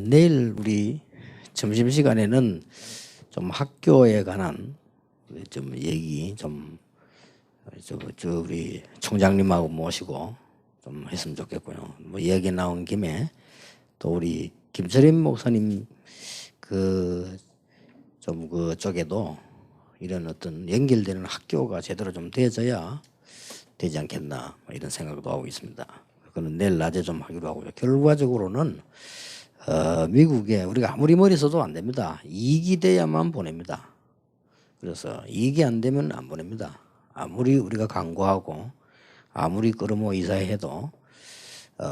내일 우리 점심시간에는 좀 학교에 관한 좀 얘기 우리 총장님하고 모시고 좀 했으면 좋겠고요. 뭐 얘기 나온 김에 또 우리 김철임 목사님 그쪽에도 이런 어떤 연결되는 학교가 제대로 좀 되어져야 되지 않겠나 이런 생각도 하고 있습니다. 그거는 내일 낮에 좀 하기로 하고요. 결과적으로는 미국에 우리가 아무리 머리 써도 안 됩니다. 이익이 돼야만 보냅니다. 그래서 이익이 안 되면 안 보냅니다. 아무리 우리가 강구하고 아무리 끌어모 이사해도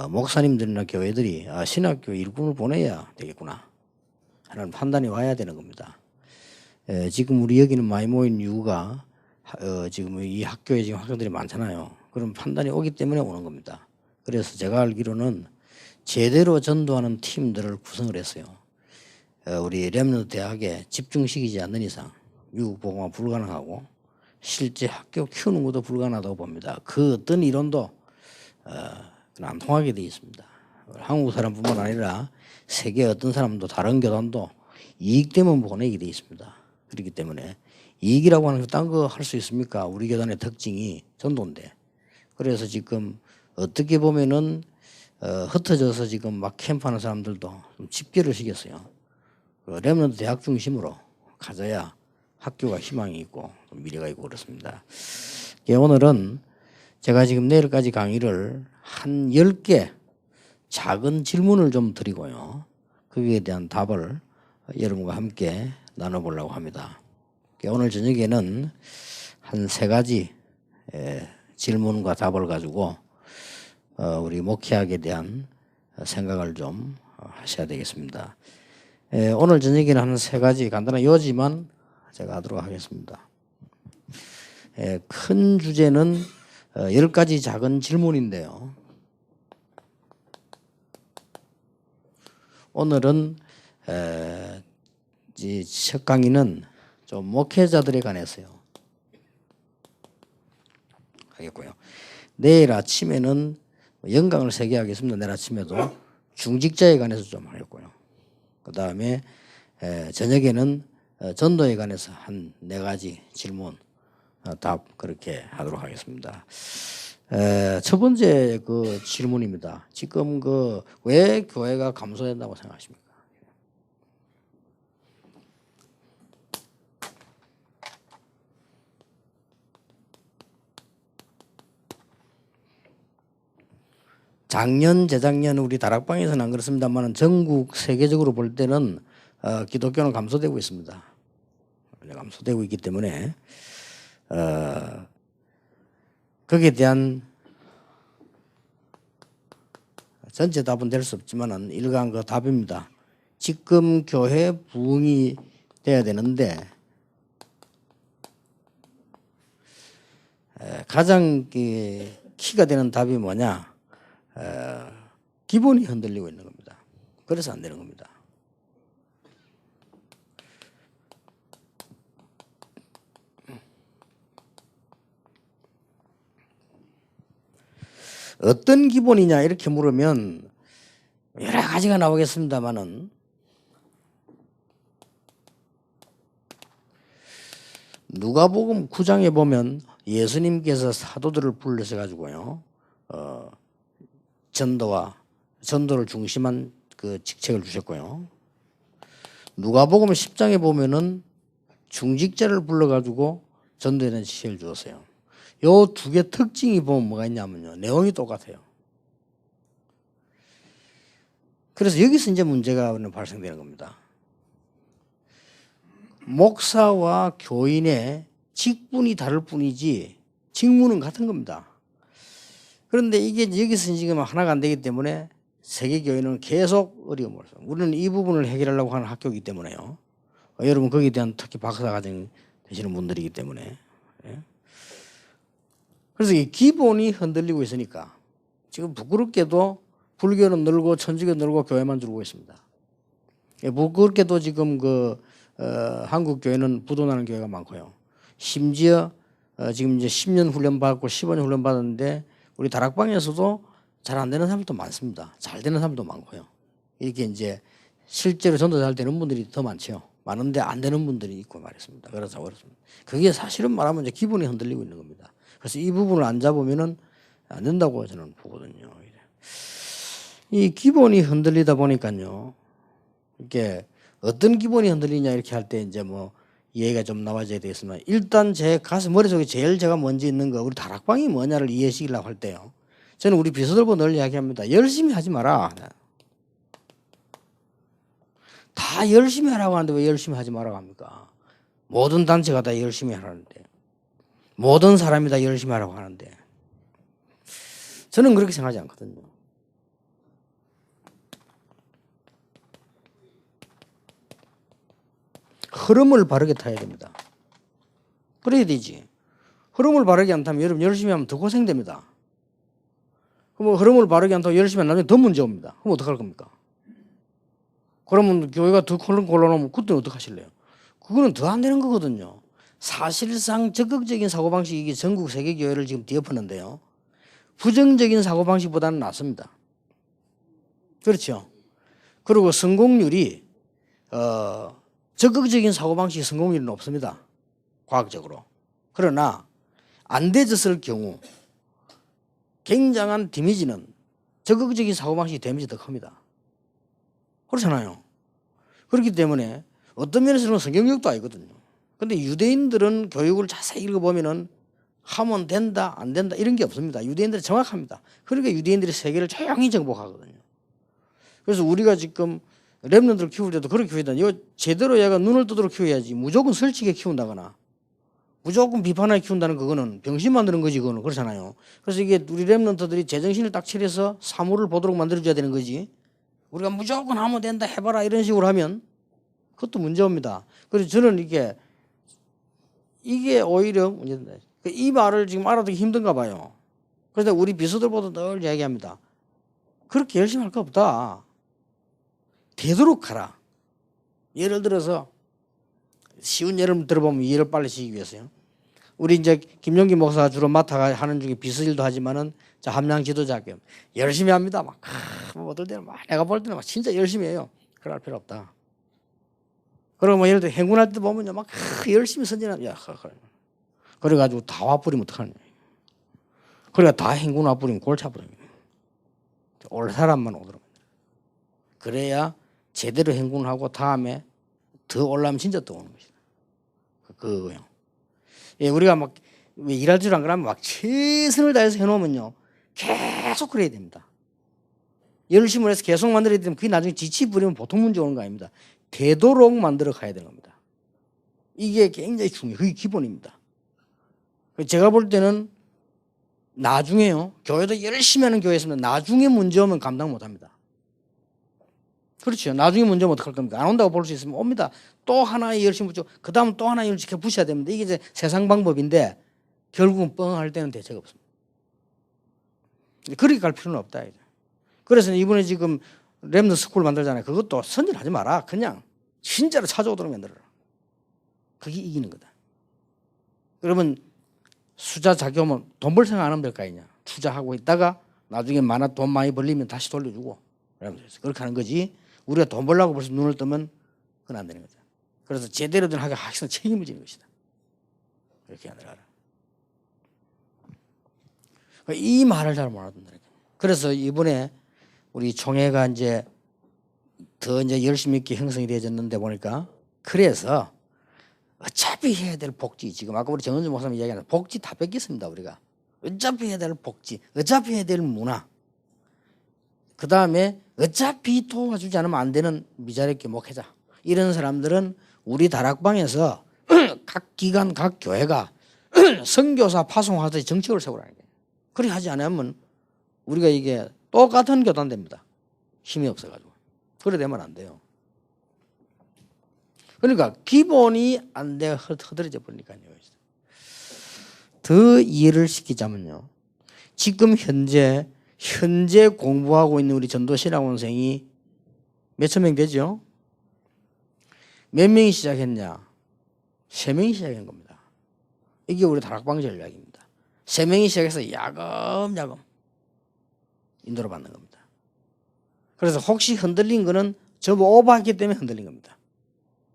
목사님들이나 교회들이 신학교 일꾼을 보내야 되겠구나 하는 판단이 와야 되는 겁니다. 지금 우리 여기는 많이 모인 이유가 지금 이 학교에 지금 학생들이 많잖아요. 그런 판단이 오기 때문에 오는 겁니다. 그래서 제가 알기로는 제대로 전도하는 팀들을 구성을 했어요. 우리 렘넌트 대학에 집중시키지 않는 이상 미국 보고가 불가능하고 실제 학교 키우는 것도 불가능하다고 봅니다. 그 어떤 이론도 안 통하게 되어 있습니다. 한국 사람뿐만 아니라 세계 어떤 사람도 다른 교단도 이익 때문에 보내게 되어 있습니다. 그렇기 때문에 이익이라고 하는 거 딴 거 할 수 있습니까? 우리 교단의 특징이 전도인데. 그래서 지금 어떻게 보면은 흩어져서 지금 막 캠프하는 사람들도 좀 집결을 시켰어요. 렘넌트 대학 중심으로 가져야 학교가 희망이 있고 미래가 있고 그렇습니다. 오늘은 제가 지금 내일까지 강의를 한 10개 작은 질문을 좀 드리고요. 거기에 대한 답을 여러분과 함께 나눠보려고 합니다. 오늘 저녁에는 한 3가지 질문과 답을 가지고 우리 목회학에 대한 생각을 좀 하셔야 되겠습니다. 오늘 저녁에는 한 3가지 간단한 요지만 제가 하도록 하겠습니다. 큰 주제는 10가지 작은 질문인데요. 오늘은 첫 강의는 좀 목회자들에 관해서요. 하겠고요. 내일 아침에는 영광을 세게 하겠습니다. 내일 아침에도 중직자에 관해서 좀 하겠고요. 그 다음에 저녁에는 전도에 관해서 한 4가지 질문 답 그렇게 하도록 하겠습니다. 첫 번째 그 질문입니다. 지금 왜 교회가 감소된다고 생각하십니까? 작년, 재작년 우리 다락방에서는 안 그렇습니다만 전국 세계적으로 볼 때는 기독교는 감소되고 있습니다. 감소되고 있기 때문에 거기에 대한 전체 답은 될 수 없지만 일간 그 답입니다. 지금 교회 부흥이 돼야 되는데 가장 키가 되는 답이 뭐냐? 기본이 흔들리고 있는 겁니다. 그래서 안 되는 겁니다. 어떤 기본이냐 이렇게 물으면 여러 가지가 나오겠습니다만은 누가복음 9장에 보면 예수님께서 사도들을 불러서 가지고요 전도를 중심한 그 직책을 주셨고요. 누가복음 10장에 보면은 중직자를 불러가지고 전도에 대한 지시를 주었어요. 요 2개 특징이 보면 뭐가 있냐면요. 내용이 똑같아요. 그래서 여기서 이제 문제가 발생되는 겁니다. 목사와 교인의 직분이 다를 뿐이지 직무는 같은 겁니다. 그런데 이게 여기서 지금 하나가 안 되기 때문에 세계교회는 계속 어려움을 써요. 우리는 이 부분을 해결하려고 하는 학교이기 때문에요. 여러분 거기에 대한 특히 박사과정 되시는 분들이기 때문에 그래서 이 기본이 흔들리고 있으니까 지금 부끄럽게도 불교는 늘고 천주교 늘고 교회만 줄고 있습니다. 부끄럽게도 지금 한국 교회는 부도나는 교회가 많고요. 심지어 지금 이제 10년 훈련 받고 15년 훈련 받았는데 우리 다락방에서도 잘 안 되는 사람도 많습니다. 잘 되는 사람도 많고요. 이렇게 이제 실제로 전도 잘 되는 분들이 더 많죠. 많은데 안 되는 분들이 있고 말했습니다. 그래서 그렇습니다. 그게 사실은 말하면 이제 기본이 흔들리고 있는 겁니다. 그래서 이 부분을 안 잡으면은 안 된다고 저는 보거든요. 이 기본이 흔들리다 보니까요. 이게 어떤 기본이 흔들리냐 이렇게 할 때 이제 뭐 이해가 좀 나와져야 되겠지만 일단 제 가슴 머릿속에 제일 제가 먼저 있는 거 우리 다락방이 뭐냐를 이해시키려고 할 때요. 저는 우리 비서들보다 늘 이야기합니다. 열심히 하지 마라. 다 열심히 하라고 하는데 왜 열심히 하지 말라고 합니까? 모든 단체가 다 열심히 하라는데 모든 사람이 다 열심히 하라고 하는데 저는 그렇게 생각하지 않거든요. 흐름을 바르게 타야 됩니다. 그래야 되지. 흐름을 바르게 안 타면 여러분 열심히 하면 더 고생됩니다. 그럼 흐름을 바르게 안 타고 열심히 하면 나중에 더 문제 옵니다. 그럼 어떡할 겁니까? 그러면 교회가 더 곤란하면 그때는 어떡하실래요? 그거는 더 안 되는 거거든요. 사실상 적극적인 사고방식이 이게 전국 세계교회를 지금 뒤엎었는데요. 부정적인 사고방식보다는 낫습니다. 그렇죠. 그리고 성공률이 적극적인 사고방식 성공률은 없습니다. 과학적으로. 그러나 안 되졌을 경우 굉장한 데미지는 적극적인 사고방식이 데미지 더 큽니다. 그렇잖아요. 그렇기 때문에 어떤 면에서는 성경력도 아니거든요. 근데 유대인들은 교육을 자세히 읽어보면은 하면 된다 안 된다 이런 게 없습니다. 유대인들은 정확합니다. 그러니까 유대인들이 세계를 조용히 정복하거든요. 그래서 우리가 지금 렘넌트를 키울 때도 그렇게 키워야 된다. 제대로 얘가 눈을 뜨도록 키워야지 무조건 설치게 키운다거나 무조건 비판하게 키운다는 그거는 병신 만드는 거지. 그거는 그렇잖아요. 그래서 이게 우리 렘넌트들이 제정신을 딱 차려서 사물을 보도록 만들어줘야 되는 거지. 우리가 무조건 하면 된다 해봐라 이런 식으로 하면 그것도 문제입니다. 그래서 저는 이게 오히려 문제다. 이 말을 지금 알아듣기 힘든가 봐요. 그래서 우리 비서들보다 늘 이야기합니다. 그렇게 열심히 할 거 없다. 되도록 하라. 예를 들어서 쉬운 예를 들어보면 이해를 빨리 시키기 위해서요. 우리 이제 김용기 목사가 주로 맡아 하는 중에 비서일도 하지만은 함양 지도자 학교 열심히 합니다. 막 어떨 때는 막 내가 볼 때는 막 진짜 열심히 해요. 그럴 필요 없다. 그리고 뭐 예를 들어 행군할 때 보면요 막 열심히 선진합니다. 그래가지고 다 와버리면 어떡하냐. 그러니까 다 행군 와버리면 골치 아프거든요. 올 사람만 오도록. 그래야 제대로 행군하고 다음에 더 올라면 진짜 또 오는 것이다. 그거요. 예, 우리가 막 일할 줄 안 그러면 막 최선을 다해서 해놓으면요 계속 그래야 됩니다. 열심히 해서 계속 만들어야 되면 그게 나중에 지치 부리면 보통 문제 오는 거 아닙니다. 되도록 만들어 가야 되는 겁니다. 이게 굉장히 중요해요. 그게 기본입니다. 제가 볼 때는 나중에요. 교회도 열심히 하는 교회 있으면 나중에 문제 오면 감당 못 합니다. 그렇죠. 나중에 문제 오면 어떡할 겁니까? 안 온다고 볼 수 있으면 옵니다. 또 하나의 열심히 붙여 그 다음 또 하나의 열심히 부셔야 됩니다. 이게 이제 세상 방법인데 결국은 뻥할 때는 대책 없습니다. 그렇게 갈 필요는 없다. 그래서 이번에 지금 렘넌트 스쿨 만들잖아요. 그것도 선진하지 마라. 그냥 진짜로 찾아오도록 만들어라. 그게 이기는 거다. 그러면 수자 자격은 돈 벌 생각 안 하면 될 거 아니냐. 투자하고 있다가 나중에 돈 많이 벌리면 다시 돌려주고 그렇게 하는 거지. 우리가 돈 벌려고 벌써 눈을 뜨면 그건 안 되는 거죠. 그래서 제대로 된 학교 학생 책임을 지는 것이다. 그렇게 하느라. 이 말을 잘 몰라듣는다. 그래서 이번에 우리 총회가 이제 더 이제 열심히 있게 형성이 되어졌는데 보니까 그래서 어차피 해야 될 복지 지금 아까 우리 정은주 목사님 이야기하는 복지 다 뺏겼습니다. 우리가 어차피 해야 될 복지 어차피 해야 될 문화 그 다음에 어차피 도와주지 않으면 안 되는 미자립계 목회자 이런 사람들은 우리 다락방에서 각 기관 각 교회가 선교사 파송하듯이 정책을 세우라는 거예요. 그렇게 하지 않으면 우리가 이게 똑같은 교단됩니다. 힘이 없어가지고 그래 되면 안 돼요. 그러니까 기본이 안 돼 흐드러져 버리니까요. 더 이해를 시키자면요. 지금 현재 공부하고 있는 우리 전도 신학원생이 몇천 명 되죠? 몇 명이 시작했냐? 3명이 시작한 겁니다. 이게 우리 다락방 전략입니다. 3명이 시작해서 야금야금 인도를 받는 겁니다. 그래서 혹시 흔들린 거는 전부 오버했기 때문에 흔들린 겁니다.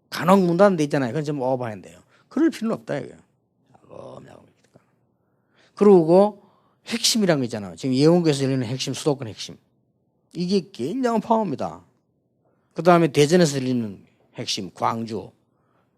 간혹 문 닫는 데 있잖아요. 그건 전부 오버했는데요. 그럴 필요는 없다 이거예요. 그리고 핵심이란 거 있잖아요. 지금 예원교에서 열리는 핵심, 수도권 핵심. 이게 굉장한 파워입니다. 그 다음에 대전에서 열리는 핵심, 광주,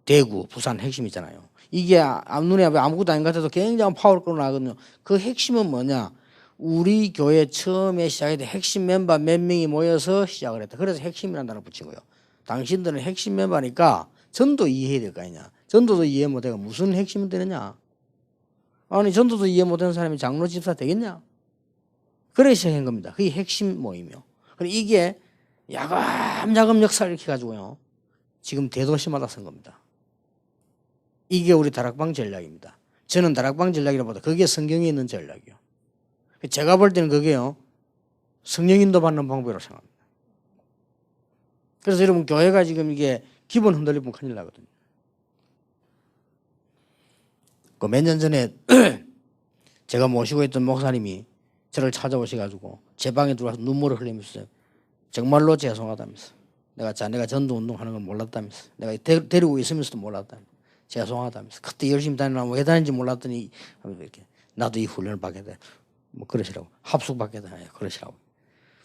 대구, 부산 핵심 있잖아요. 이게 앞눈에 아무것도 아닌 것 같아도 굉장한 파워를 끌어나거든요. 그 핵심은 뭐냐? 우리 교회 처음에 시작했던 핵심 멤버 몇 명이 모여서 시작을 했다. 그래서 핵심이라는 단어를 붙인 거예요. 당신들은 핵심 멤버니까 전도 이해해야 될 거 아니냐. 전도도 이해 못해가 무슨 핵심이 되느냐. 아니 전도도 이해 못하는 사람이 장로 집사 되겠냐? 그래 시작한 겁니다. 그게 핵심 모임이요. 그리고 이게 야금야금 역사를 이렇게 가지고요. 지금 대도시마다 쓴 겁니다. 이게 우리 다락방 전략입니다. 저는 다락방 전략이라보다 그게 성경에 있는 전략이요. 제가 볼 때는 그게요. 성령 인도 받는 방법이라고 생각합니다. 그래서 여러분 교회가 지금 이게 기본 흔들리면 큰일 나거든요. 그 몇 년 전에 제가 모시고 있던 목사님이 저를 찾아오셔가지고 제 방에 들어와서 눈물을 흘리면서 정말로 죄송하다면서 내가 전도 운동하는 걸 몰랐다면서 내가 데리고 있으면서도 몰랐다면서 죄송하다면서 그때 열심히 다니나 왜 다니는지 몰랐더니 이렇게 나도 이 훈련을 받게 돼. 뭐 그러시라고 합숙 받게 되나요? 그러시라고.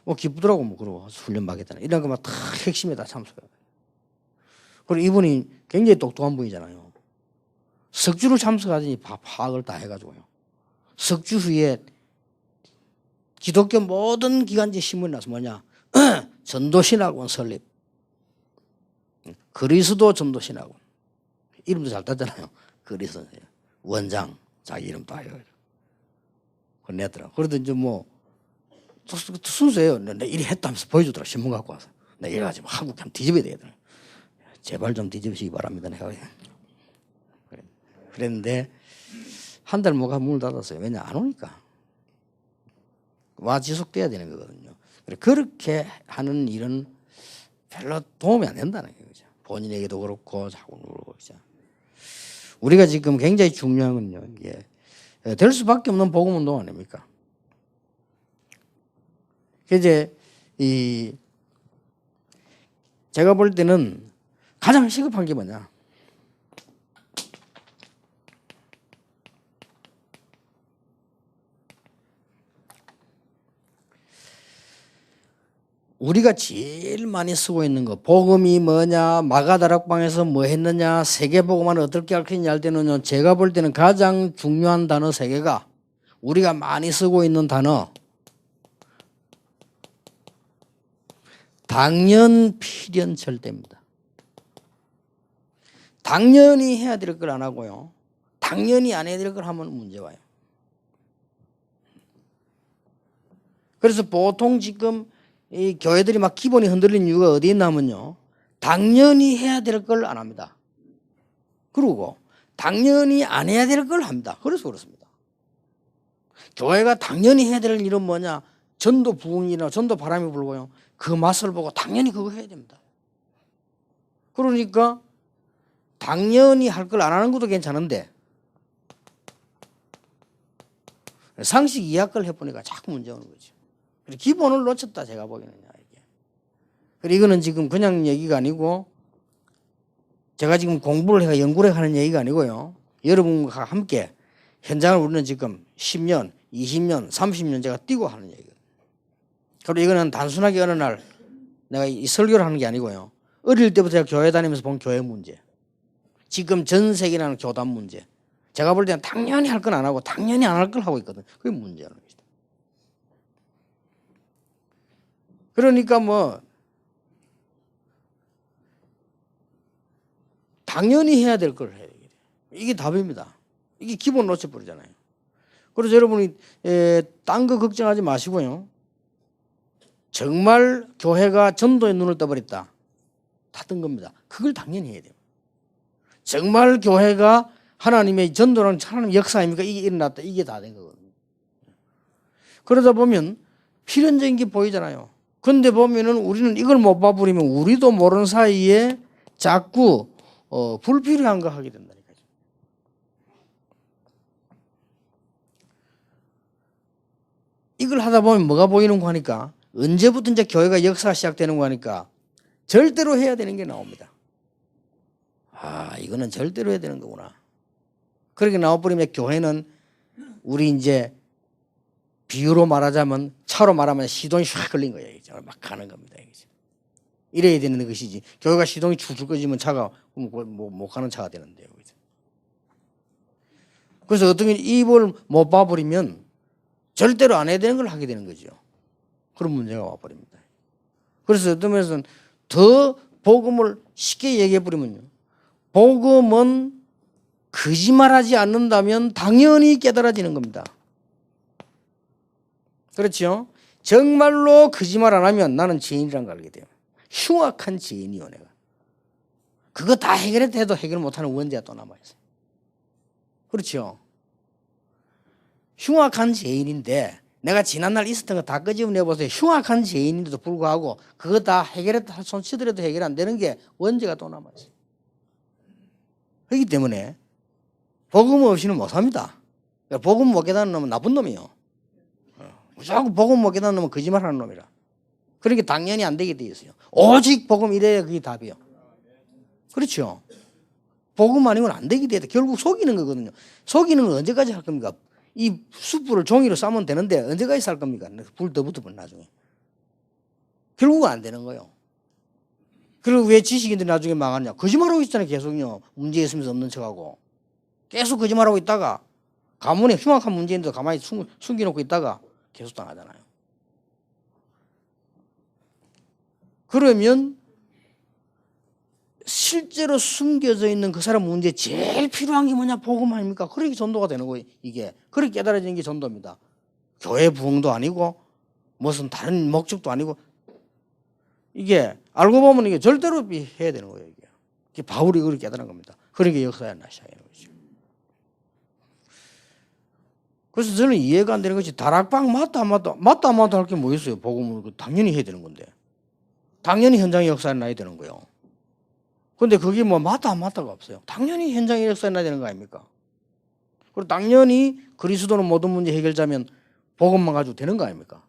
뭐 기쁘더라고 뭐 그러고 훈련 받게 되나 이런 거만 다 핵심에 다 참석해요. 그리고 이분이 굉장히 똑똑한 분이잖아요. 석주를 참석하더니 파악을 다 해가지고요. 석주 후에 기독교 모든 기관지 신문이 나서 뭐냐 전도신학원 설립, 그리스도 전도신학원 이름도 잘 따잖아요. 그리스도 원장 자기 이름 다 해가지고 냈더라고. 그래도 이제 뭐 순수해요. 내 일이 했다면서 보여주더라. 신문 갖고 와서 나 이래가지고 한국 한번 뒤집어야 되겠더라. 제발 좀 뒤집으시기 바랍니다. 내가 그랬는데 한 달 뭐가 문을 닫았어요. 왜냐 안 오니까 와 지속돼야 되는 거거든요. 그렇게 하는 일은 별로 도움이 안 된다는 거죠. 본인에게도 그렇고 자꾸 그렇고 그죠. 우리가 지금 굉장히 중요한 건요. 이게 될 수밖에 없는 복음 운동 아닙니까? 이제 제가 볼 때는 가장 시급한 게 뭐냐? 우리가 제일 많이 쓰고 있는 거 복음이 뭐냐 마가다락방에서 뭐 했느냐 세계복음화를 어떻게 가르치느냐 할 때는 제가 볼 때는 가장 중요한 단어 세 개가 우리가 많이 쓰고 있는 단어 당연 필연 절대입니다. 당연히 해야 될 걸 안 하고요. 당연히 안 해야 될 걸 하면 문제 와요. 그래서 보통 지금 이 교회들이 막 기본이 흔들린 이유가 어디에 있냐면요. 당연히 해야 될 걸 안 합니다. 그리고 당연히 안 해야 될 걸 합니다. 그래서 그렇습니다. 교회가 당연히 해야 될 일은 뭐냐. 전도 부흥이나 전도 바람이 불고요. 그 맛을 보고 당연히 그거 해야 됩니다. 그러니까 당연히 할 걸 안 하는 것도 괜찮은데 상식 이하걸 해보니까 자꾸 문제 오는 거죠. 기본을 놓쳤다 제가 보기에는 이게. 그리고 이거는 지금 그냥 얘기가 아니고 제가 지금 공부를 해가 연구를 하는 얘기가 아니고요. 여러분과 함께 현장을 우리는 지금 10년, 20년, 30년 제가 뛰고 하는 얘기예요. 그리고 이거는 단순하게 어느 날 내가 이 설교를 하는 게 아니고요. 어릴 때부터 제가 교회 다니면서 본 교회 문제. 지금 전 세계라는 교단 문제. 제가 볼 때는 당연히 할 건 안 하고 당연히 안 할 걸 하고 있거든. 그게 문제라는 거죠. 그러니까 뭐 당연히 해야 될 걸 해야 돼요. 이게 답입니다. 이게 기본 놓쳐버리잖아요. 그래서 여러분이 딴 거 걱정하지 마시고요. 정말 교회가 전도에 눈을 떠버렸다. 다 뜬 겁니다. 그걸 당연히 해야 돼요. 정말 교회가 하나님의 전도랑 하나님의 역사입니까? 이게 일어났다. 이게 다 된 거거든요. 그러다 보면 필연적인 게 보이잖아요. 근데 보면은 우리는 이걸 못 봐버리면 우리도 모르는 사이에 자꾸 불필요한 거 하게 된다니까요. 이걸 하다 보면 뭐가 보이는 거 하니까 언제부터 이제 교회가 역사가 시작되는 거 하니까 절대로 해야 되는 게 나옵니다. 아, 이거는 절대로 해야 되는 거구나. 그렇게 나와버리면 교회는 우리 이제 비유로 말하자면 차로 말하면 시동이 샥 걸린 거예요. 이제 막 가는 겁니다. 이제. 이래야 되는 것이지. 교회가 시동이 쭉쭉 꺼지면 차가 못 가는 차가 되는데요. 그래서 어떤 게 입을 못 봐버리면 절대로 안 해야 되는 걸 하게 되는 거죠. 그런 문제가 와버립니다. 그래서 어떤 면에서는 더 복음을 쉽게 얘기해 버리면요. 복음은 거짓말하지 않는다면 당연히 깨달아지는 겁니다. 그렇죠? 정말로 거짓말 안 하면 나는 죄인이라는 걸 알게 돼요. 흉악한 죄인이요 내가. 그거 다 해결해도 해결 못하는 원죄가 또 남아있어요. 그렇죠? 흉악한 죄인인데 내가 지난날 있었던 거 다 끄집어내보세요. 흉악한 죄인인데도 불구하고 그거 다 해결했다 손치더라도 해결 안 되는 게 원죄가 또 남아있어요. 그렇기 때문에 복음 없이는 못합니다. 복음 못 깨닫는 놈은 나쁜 놈이에요. 무조건 복음 못 깨닫는 놈은 거짓말하는 놈이라. 그러니까 당연히 안 되게 돼 있어요. 오직 복음 이래야 그게 답이에요. 그렇죠? 복음 아니면 안 되게 돼. 결국 속이는 거거든요. 속이는 건 언제까지 할 겁니까? 이 숯불을 종이로 싸면 되는데 언제까지 살 겁니까? 불 더 붙으면 나중에. 결국은 안 되는 거예요. 그리고 왜 지식인들이 나중에 망하냐? 거짓말하고 있잖아요. 계속요. 문제 있으면서 없는 척하고. 계속 거짓말하고 있다가 가문에 흉악한 문제인데도 가만히 숨겨놓고 있다가 계속 당하잖아요. 그러면 실제로 숨겨져 있는 그 사람 문제에 제일 필요한 게 뭐냐? 복음 아닙니까? 그렇게 전도가 되는 거예요. 이게. 그렇게 깨달아지는 게 전도입니다. 교회 부흥도 아니고 무슨 다른 목적도 아니고 이게 알고 보면 이게 절대로 해야 되는 거예요. 이게 바울이 그렇게 깨달은 겁니다. 그러니까 역사에 시작하는 거죠. 그래서 저는 이해가 안 되는 것이 다락방 맞다 안 맞다 할 게 뭐 있어요? 복음을 당연히 해야 되는 건데 당연히 현장의 역사에 나야 되는 거예요. 그런데 그게 뭐 맞다 안 맞다가 없어요. 당연히 현장의 역사에 나야 되는 거 아닙니까? 그리고 당연히 그리스도는 모든 문제 해결자면 복음만 가지고 되는 거 아닙니까?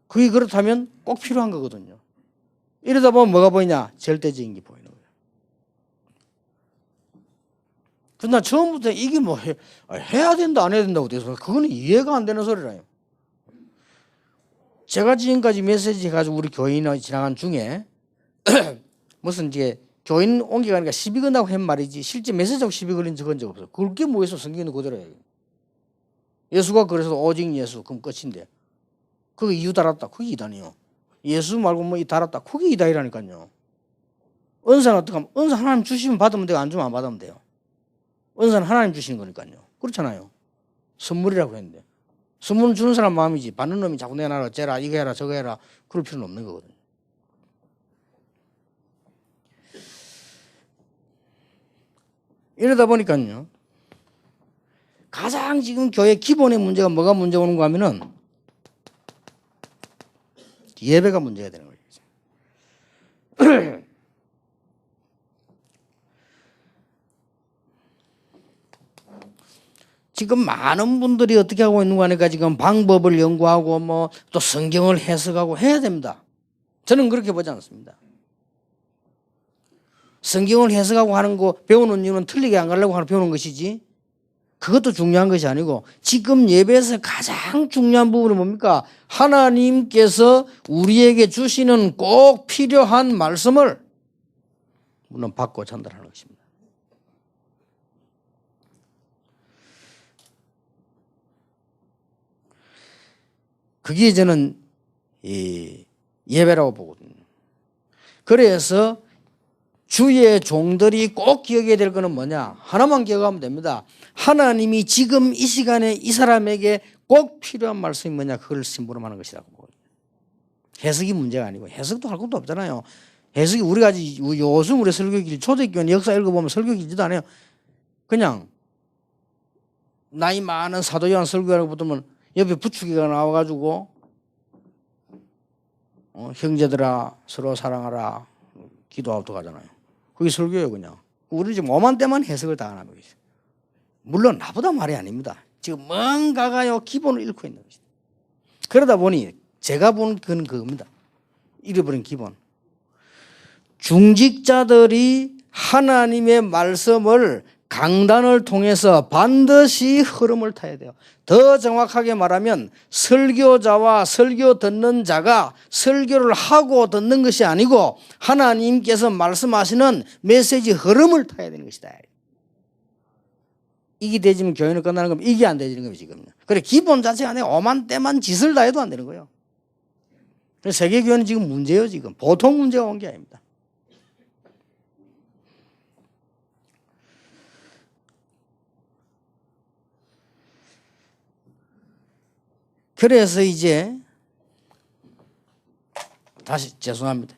그게 그렇다면 꼭 필요한 거거든요. 이러다 보면 뭐가 보이냐? 절대적인 게 보이는 거예요. 그래서 나 처음부터 이게 뭐 해야 된다 안 해야 된다고 돼서 그거는 이해가 안 되는 소리라요. 제가 지금까지 메시지 해가지고 우리 교인이 지나간 중에 무슨 이제 교인 옮겨가니까 시비 건다고 한 말이지 실제 메시지하고 시비 걸린 적은 적 없어요. 그게 뭐해서 성경에 그대로예요. 예수가 그래서 오직 예수 그럼 끝인데 그거 이유 달았다 그게 이단이요. 예수 말고 뭐 달았다 그게 이단이라니까요. 은사는 어떻게 하면 은사 하나님 주시면 받으면 되고 안 주면 안 받으면 돼요. 은사는 하나님 주시는 거니까요. 그렇잖아요. 선물이라고 했는데 선물 주는 사람 마음이지 받는 놈이 자꾸 내놔라 어째라 이거 해라 저거 해라 그럴 필요는 없는 거거든요. 이러다 보니까요. 가장 지금 교회 기본의 문제가 뭐가 문제 오는가 하면은 예배가 문제가 되는 거예요. 지금 많은 분들이 어떻게 하고 있는가 하니까 지금 방법을 연구하고 뭐 또 성경을 해석하고 해야 됩니다. 저는 그렇게 보지 않습니다. 성경을 해석하고 하는 거 배우는 이유는 틀리게 안 가려고 하는 배우는 것이지 그것도 중요한 것이 아니고 지금 예배에서 가장 중요한 부분은 뭡니까? 하나님께서 우리에게 주시는 꼭 필요한 말씀을 물론 받고 전달하는 것입니다. 그게 저는 예배라고 보거든요. 그래서 주의 종들이 꼭 기억해야 될 것은 뭐냐? 하나만 기억하면 됩니다. 하나님이 지금 이 시간에 이 사람에게 꼭 필요한 말씀이 뭐냐? 그걸 심부름하는 것이라고 보거든요. 해석이 문제가 아니고 해석도 할 것도 없잖아요. 해석이 우리가 요즘 우리 설교길 초대교회 역사 읽어보면 설교길지도 않아요. 그냥 나이 많은 사도 요한 설교하는 거 보면 옆에 부추기가 나와가지고 형제들아 서로 사랑하라 기도하고 가잖아요. 그게 설교예요 그냥. 우리 지금 오만 때만 해석을 다 하는 거죠. 물론 나보다 말이 아닙니다. 지금 뭔가가요 기본을 잃고 있는 것이죠. 그러다 보니 제가 본 건 그겁니다. 잃어버린 기본. 중직자들이 하나님의 말씀을 강단을 통해서 반드시 흐름을 타야 돼요. 더 정확하게 말하면 설교자와 설교 듣는 자가 설교를 하고 듣는 것이 아니고 하나님께서 말씀하시는 메시지 흐름을 타야 되는 것이다. 이게 되지면 교회는 끝나는 겁니다. 이게 안 되는 겁니다. 지금. 그래 기본 자체가 아니라 오만 때만 짓을 다 해도 안 되는 거예요. 그래서 세계교회는 지금 문제예요. 지금 보통 문제가 온 게 아닙니다. 그래서 이제 다시 죄송합니다.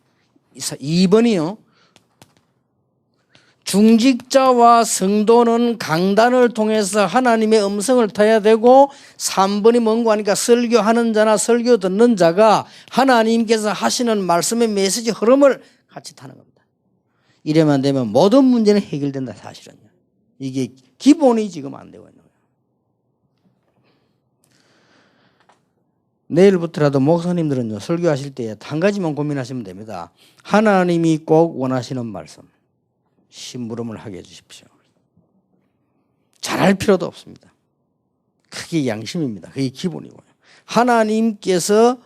2번이요. 중직자와 성도는 강단을 통해서 하나님의 음성을 타야 되고 3번이 뭔가 하니까 설교하는 자나 설교 듣는 자가 하나님께서 하시는 말씀의 메시지 흐름을 같이 타는 겁니다. 이래만 되면 모든 문제는 해결된다 사실은요. 이게 기본이 지금 안 되고 있는 거예요. 내일부터라도 목사님들은요 설교하실 때 한 가지만 고민하시면 됩니다. 하나님이 꼭 원하시는 말씀 심부름을 하게 해주십시오. 잘할 필요도 없습니다. 그게 양심입니다. 그게 기본이고요. 하나님께서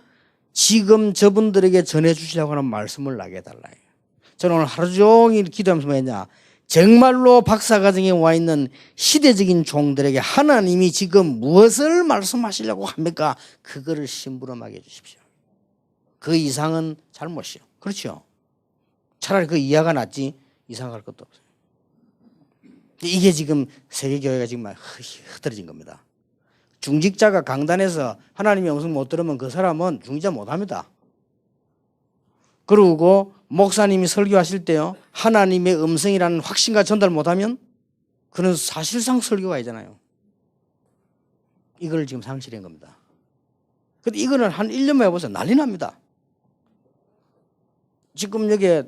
지금 저분들에게 전해주시려고 하는 말씀을 나게 해달라요. 저는 오늘 하루 종일 기도하면서 뭐 했냐, 정말로 박사과정에 와 있는 시대적인 종들에게 하나님이 지금 무엇을 말씀하시려고 합니까? 그거를 심부름하게 해주십시오. 그 이상은 잘못이요. 그렇죠? 차라리 그 이하가 낫지 이상할 것도 없어요. 이게 지금 세계교회가 지금 흐트러진 겁니다. 중직자가 강단에서 하나님의 음성 못 들으면 그 사람은 중직자 못합니다. 그리고 목사님이 설교하실 때요 하나님의 음성이라는 확신과 전달 못하면 그는 사실상 설교가 아니잖아요. 이걸 지금 상실한 겁니다. 근데 이거는 한 1년만 해보세요. 난리 납니다. 지금 여기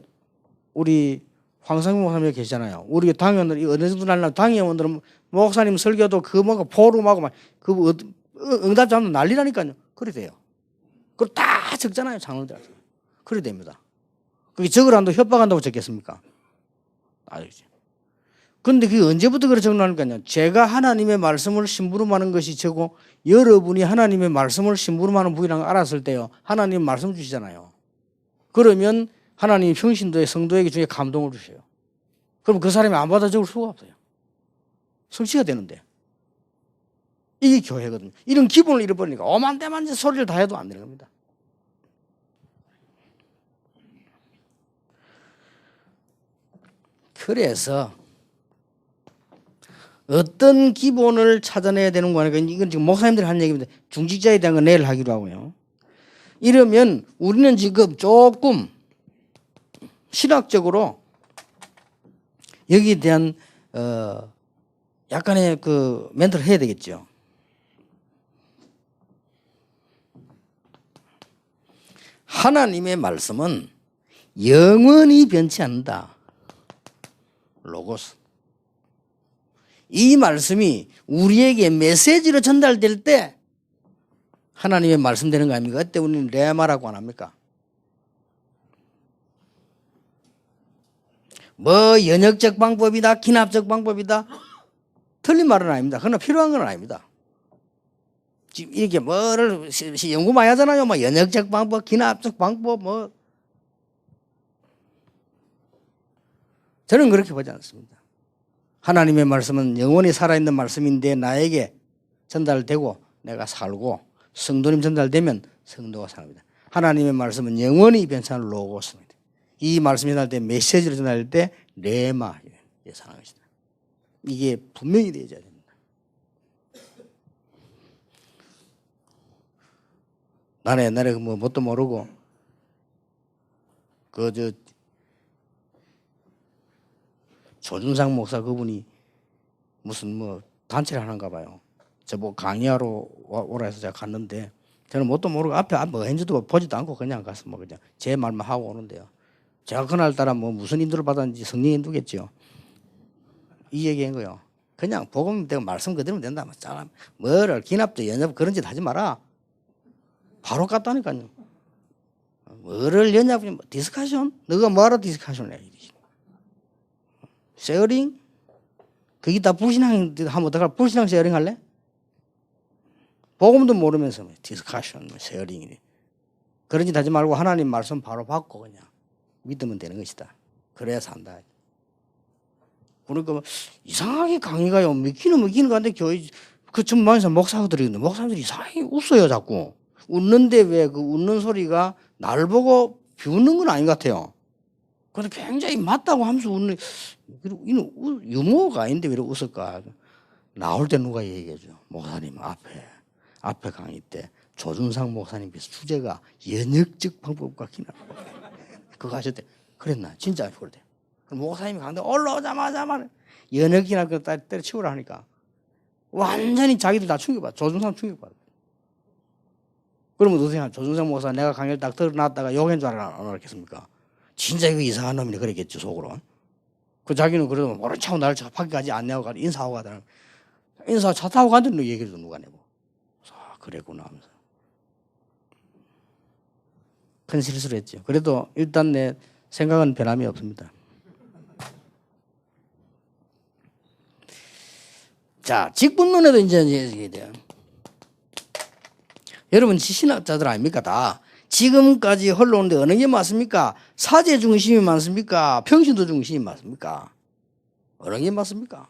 우리 황상민 목사님 계시잖아요. 우리 당회원들 어느 정도 날라 당회원들은 목사님 설교도 그 뭐가 포럼하고 막 그 응답 잡는 난리라니까요. 그래 돼요. 그걸 다 적잖아요. 장로들. 그래 됩니다. 그게 적으란도 협박한다고 적겠습니까? 아니지. 근데 그게 언제부터 그렇게 적나니까요. 제가 하나님의 말씀을 심부름하는 것이 저고 여러분이 하나님의 말씀을 심부름하는 분이라는 걸 알았을 때요. 하나님 말씀 주시잖아요. 그러면 하나님이 평신도의 성도에게 중에 감동을 주셔요. 그럼 그 사람이 안 받아 적을 수가 없어요. 설치가 되는데. 이게 교회거든요. 이런 기본을 잃어버리니까 오만대만 소리를 다 해도 안 되는 겁니다. 그래서 어떤 기본을 찾아내야 되는 거니까 이건 지금 목사님들이 한 얘기입니다. 중직자에 대한 건 내일 하기로 하고요. 이러면 우리는 지금 조금 신학적으로 여기에 대한 약간의 그 멘트를 해야 되겠죠. 하나님의 말씀은 영원히 변치 않는다. 로고스. 이 말씀이 우리에게 메시지로 전달될 때 하나님의 말씀 되는 거 아닙니까? 그때 우리는 레마라고 안 합니까? 뭐 연역적 방법이다, 기납적 방법이다. 틀린 말은 아닙니다. 그러나 필요한 건 아닙니다. 지금 이렇게 뭐를 연구 많이 하잖아요. 뭐 연역적 방법, 기납적 방법 뭐. 저는 그렇게 보지 않습니다. 하나님의 말씀은 영원히 살아있는 말씀인데 나에게 전달되고 내가 살고 성도님 전달되면 성도가 삽니다. 하나님의 말씀은 영원히 변천할 로고스입니다. 이 말씀이 전달될 때 메시지를 전달할 때 레마 예상하는 것이다. 이게 분명히 되어야 됩니다. 나는 옛날에 뭐 뭣도 모르고 조준상 목사 그분이 무슨 뭐 단체를 하는가 봐요. 저 뭐 강의하러 오라 해서 제가 갔는데 저는 뭣도 모르고 앞에 뭐 했는지도 보지도 않고 그냥 가서 뭐 그냥 제 말만 하고 오는데요. 제가 그날따라 뭐 무슨 인도를 받았는지 성령 인도겠죠. 이 얘기한 거요. 그냥 복음 되고 말씀 그대로 된다. 뭐를 기납도 연nhập 그런 짓 하지 마라. 바로 갔다니까요. 뭐를 여냐고 디스커션? 너가 뭐하러 디스커션을 해? 쉐어링? 그게 다 불신앙 하면 어떡할? 불신앙 쉐어링 할래? 복음도 모르면서 디스커션, 쉐어링이니. 그런 짓 하지 말고 하나님 말씀 바로 받고 그냥 믿으면 되는 것이다. 그래야 산다. 그러니까 이상하게 강의가요. 믿기는 건데 교회 그 전반에서 목사들이 있는데 목사들이 이상하게 웃어요 자꾸. 웃는데 왜 그 웃는 소리가 날 보고 비웃는 건 아닌 것 같아요. 근데 굉장히 맞다고 하면서 웃는 이는 유머가 아닌데 왜 이렇게 웃을까? 나올 때 누가 얘기해줘. 목사님 앞에 강의 때 조준상 목사님께서 주제가 연역적 방법과 기나 그거 하셨대. 그랬나? 진짜 그랬대. 목사님이 강대 올라오자마자 연역이나 그 때려치우라 하니까 완전히 자기들 다 충격받아. 조준상 충격받아. 그러면 어떻게 하냐? 조준상 목사 내가 강의를 딱 들어놨다가 욕한 줄 알았겠습니까? 진짜 이거 이상한 놈이네 그랬겠죠 속으로. 그 자기는 그래도 모른 척하고 나를 밖에까지 안내하고 가다 인사하고 가다 인사 차 타고 간다는 얘기도 누가 내고. 아 그랬구나 하면서. 큰 실수를 했죠. 그래도 일단 내 생각은 변함이 없습니다. 자, 직분론에도 이제 얘기해야 돼요. 여러분 신학자들 아닙니까 다. 지금까지 흘러오는데 어느 게 맞습니까? 사제 중심이 맞습니까? 평신도 중심이 맞습니까? 어느 게 맞습니까?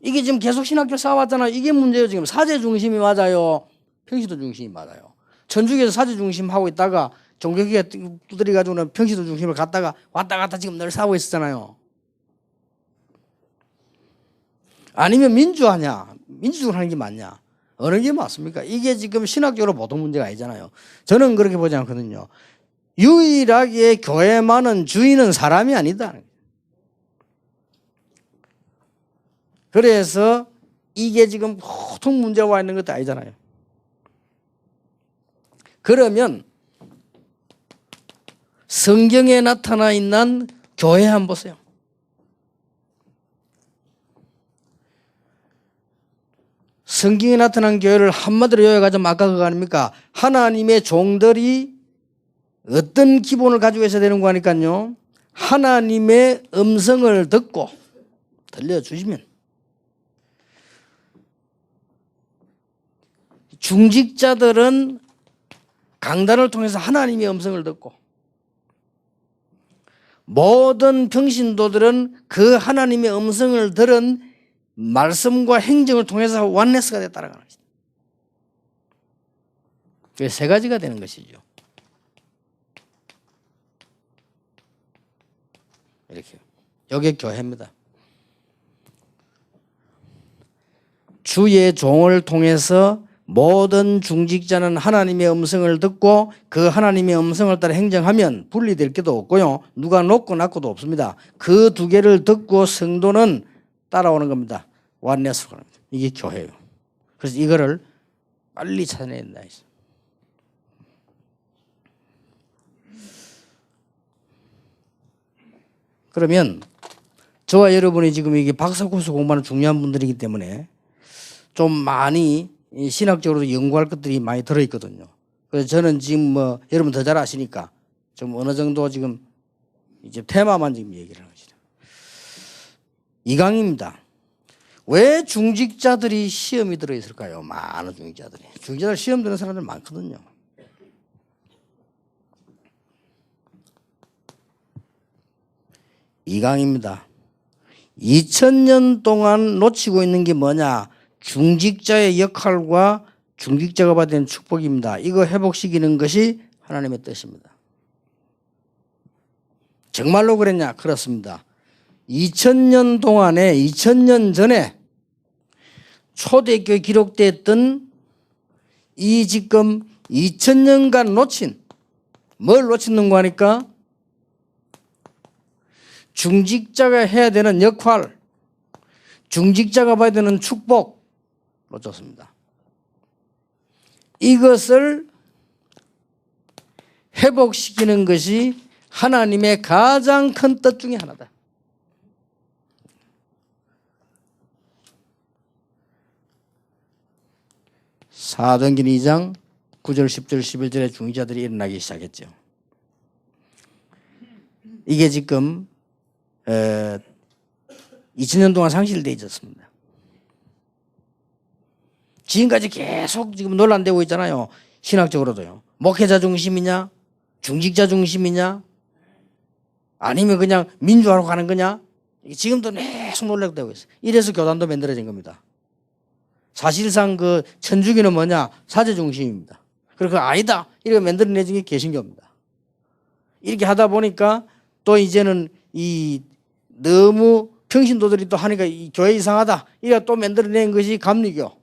이게 지금 계속 신학교 쌓아왔잖아요. 이게 문제예요. 지금 사제 중심이 맞아요. 평신도 중심이 맞아요. 천주교에서 사제 중심 하고 있다가 종교기가 두드려가지고는 평신도 중심을 갔다가 왔다 갔다 지금 늘 싸우고 있었잖아요. 아니면 민주하냐? 민주적으로 하는 게 맞냐? 어느 게 맞습니까? 이게 지금 신학적으로 보통 문제가 아니잖아요. 저는 그렇게 보지 않거든요. 유일하게 교회만은 주인은 사람이 아니다. 그래서 이게 지금 보통 문제가 와 있는 것도 아니잖아요. 그러면 성경에 나타나 있는 교회 한번 보세요. 성경에 나타난 교회를 한마디로 요약하자면 아까 그거 아닙니까? 하나님의 종들이 어떤 기본을 가지고 있어야 되는 거 하니까요. 하나님의 음성을 듣고 들려주시면 중직자들은 강단을 통해서 하나님의 음성을 듣고 모든 평신도들은 그 하나님의 음성을 들은 말씀과 행정을 통해서 원네스가 되어 따라가는 것이다. 그게 세 가지가 되는 것이죠. 이렇게. 이게 교회입니다. 주의 종을 통해서 모든 중직자는 하나님의 음성을 듣고 그 하나님의 음성을 따라 행정하면 분리될 게도 없고요. 누가 높고 낮고도 없습니다. 그 두 개를 듣고 성도는 따라오는 겁니다. 원네스로 가는 겁니다. 이게 교회예요. 그래서 이거를 빨리 찾아내야 된다. 그러면 저와 여러분이 지금 이게 박사 코스 공부하는 중요한 분들이기 때문에 좀 많이 신학적으로도 연구할 것들이 많이 들어있거든요. 그래서 저는 지금 뭐 여러분 더 잘 아시니까 좀 어느 정도 지금 이제 테마만 지금 얘기를 하는 것이죠. 2강입니다. 왜 중직자들이 시험이 들어있을까요? 많은 중직자들이. 중직자들 시험 드는 사람들 많거든요. 이 강입니다. 2000년 동안 놓치고 있는 게 뭐냐? 중직자의 역할과 중직자가 받은 축복입니다. 이거 회복시키는 것이 하나님의 뜻입니다. 정말로 그랬냐? 그렇습니다. 2000년 동안에 2000년 전에 초대교회 기록됐던 이 지금 2000년간 놓친 뭘 놓쳤는가 하니까 중직자가 해야 되는 역할, 중직자가 받아야 되는 축복 놓쳤습니다. 이것을 회복시키는 것이 하나님의 가장 큰 뜻 중에 하나다. 사도행전 2장 9절, 10절, 11절에 중직자들이 일어나기 시작했죠. 이게 지금 2000년 동안 상실되어 있었습니다. 지금까지 계속 지금 논란되고 있잖아요. 신학적으로도요. 목회자 중심이냐, 중직자 중심이냐, 아니면 그냥 민주화로 가는 거냐. 지금도 계속 논란되고 있어요. 이래서 교단도 만들어진 겁니다. 사실상 그 천주교는 뭐냐, 사제 중심입니다. 그리고 아니다 이렇게 만들어내진 게 개신교입니다. 이렇게 하다 보니까 또 이제는 이 너무 평신도들이 또 하니까 이 교회 이상하다 이래 또 만들어낸 것이 감리교,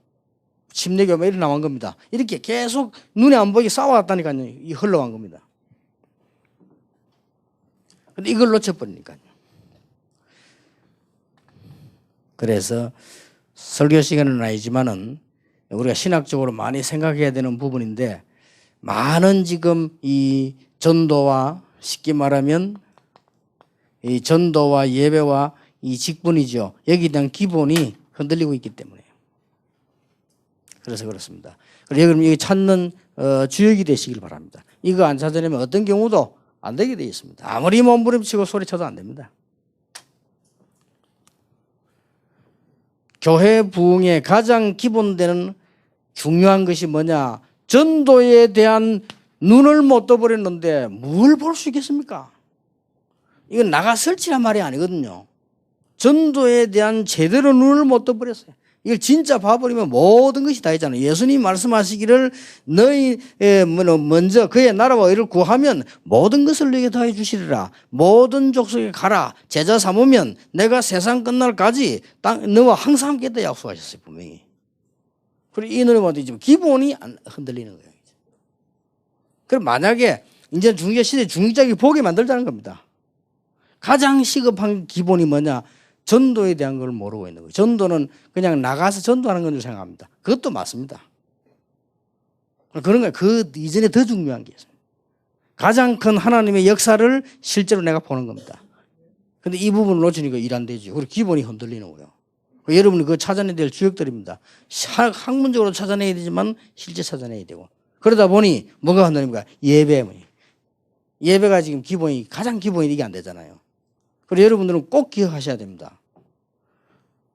침례교 이렇게 나온 겁니다. 이렇게 계속 눈에 안 보이게 싸워왔다니까요. 이 흘러간 겁니다. 근데 이걸 놓쳐버리니까요. 그래서 설교 시간은 아니지만은 우리가 신학적으로 많이 생각해야 되는 부분인데, 많은 지금 이 전도와 쉽게 말하면 이 전도와 예배와 이 직분이죠. 여기에 대한 기본이 흔들리고 있기 때문에. 그래서 그렇습니다. 그래서 여러분 찾는 주역이 되시길 바랍니다. 이거 안 찾아내면 어떤 경우도 안 되게 되어 있습니다. 아무리 몸부림치고 소리쳐도 안 됩니다. 교회 부흥의 가장 기본되는 중요한 것이 뭐냐? 전도에 대한 눈을 못 떠버렸는데 뭘 볼 수 있겠습니까? 이건 나가 설치란 말이 아니거든요. 전도에 대한 제대로 눈을 못 떠버렸어요. 이걸 진짜 봐버리면 모든 것이 다 있잖아요. 예수님이 말씀하시기를 너희 먼저 그의 나라와 의를 구하면 모든 것을 너에게 더해 주시리라. 모든 족속에 가라. 제자 삼으면 내가 세상 끝날까지 너와 항상 함께 있다 약속하셨어요. 분명히. 그리고 이 노래마다 지금 기본이 흔들리는 거예요. 그럼 만약에 이제 중직자 시대 중직자에게 보게 만들자는 겁니다. 가장 시급한 기본이 뭐냐? 전도에 대한 걸 모르고 있는 거예요. 전도는 그냥 나가서 전도하는 건 줄 생각합니다. 그것도 맞습니다. 그런 거예요. 그 이전에 더 중요한 게 있어요. 가장 큰 하나님의 역사를 실제로 내가 보는 겁니다. 근데 이 부분을 놓치니까 일 안 되죠. 그리고 기본이 흔들리는 거예요. 여러분이 그거 찾아내야 될 주역들입니다. 학문적으로 찾아내야 되지만 실제 찾아내야 되고. 그러다 보니 뭐가 흔들립니까? 예배가 지금 기본이, 가장 기본이 이게 안 되잖아요. 그리고 여러분들은 꼭 기억하셔야 됩니다.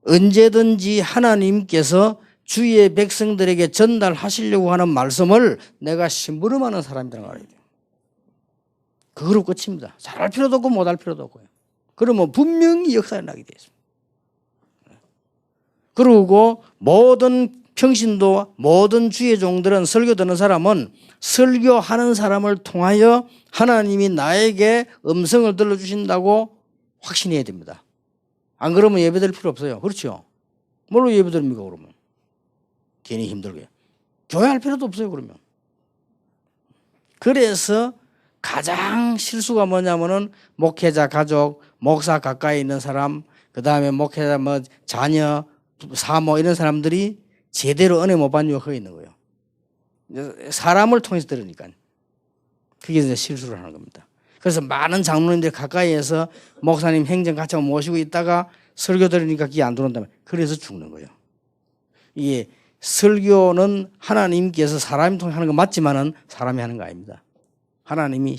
언제든지 하나님께서 주의 백성들에게 전달하시려고 하는 말씀을 내가 심부름하는 사람이라는 걸 알아야 돼요. 그거로 끝입니다. 잘할 필요도 없고 못할 필요도 없고요. 그러면 분명히 역사에 나게 되어 있습니다. 그리고 모든 평신도 모든 주의 종들은 설교 듣는 사람은 설교하는 사람을 통하여 하나님이 나에게 음성을 들려주신다고 확신해야 됩니다. 안 그러면 예배드릴 필요 없어요. 그렇죠? 뭘로 예배드립니까 그러면? 괜히 힘들게. 교회할 필요도 없어요 그러면. 그래서 가장 실수가 뭐냐면은 목회자 가족, 목사 가까이 있는 사람, 그 다음에 목회자 뭐 자녀, 사모 이런 사람들이 제대로 은혜 못 받는 거기 있는 거예요. 사람을 통해서 들으니까. 그게 이제 실수를 하는 겁니다. 그래서 많은 장로님들 가까이에서 목사님 행정 같이 모시고 있다가 설교 들으니까 그게 안 들어온다면 그래서 죽는 거예요. 이게 설교는 하나님께서 사람이 통해 하는 거 맞지만은 사람이 하는 거 아닙니다. 하나님이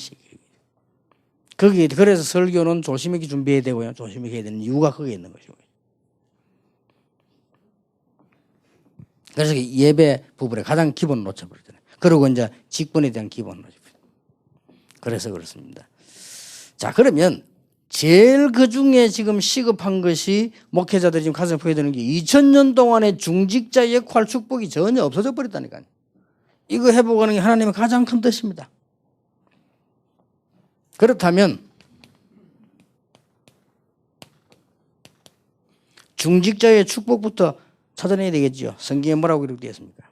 거기에 그래서 설교는 조심하게 준비해야 되고요. 조심하게 해야 되는 이유가 거기에 있는 것이고요. 그래서 예배 부분의 가장 기본을 놓쳐버리잖아요. 그리고 이제 직분에 대한 기본을 놓쳐버려요. 그래서 그렇습니다. 자, 그러면 제일 그 중에 지금 시급한 것이 목회자들이 지금 가슴에 품어야 되는 게 2000년 동안의 중직자 역할 축복이 전혀 없어져 버렸다니까요. 이거 회복하는 게 하나님의 가장 큰 뜻입니다. 그렇다면 중직자의 축복부터 찾아내야 되겠죠. 성경에 뭐라고 기록되어 있습니까?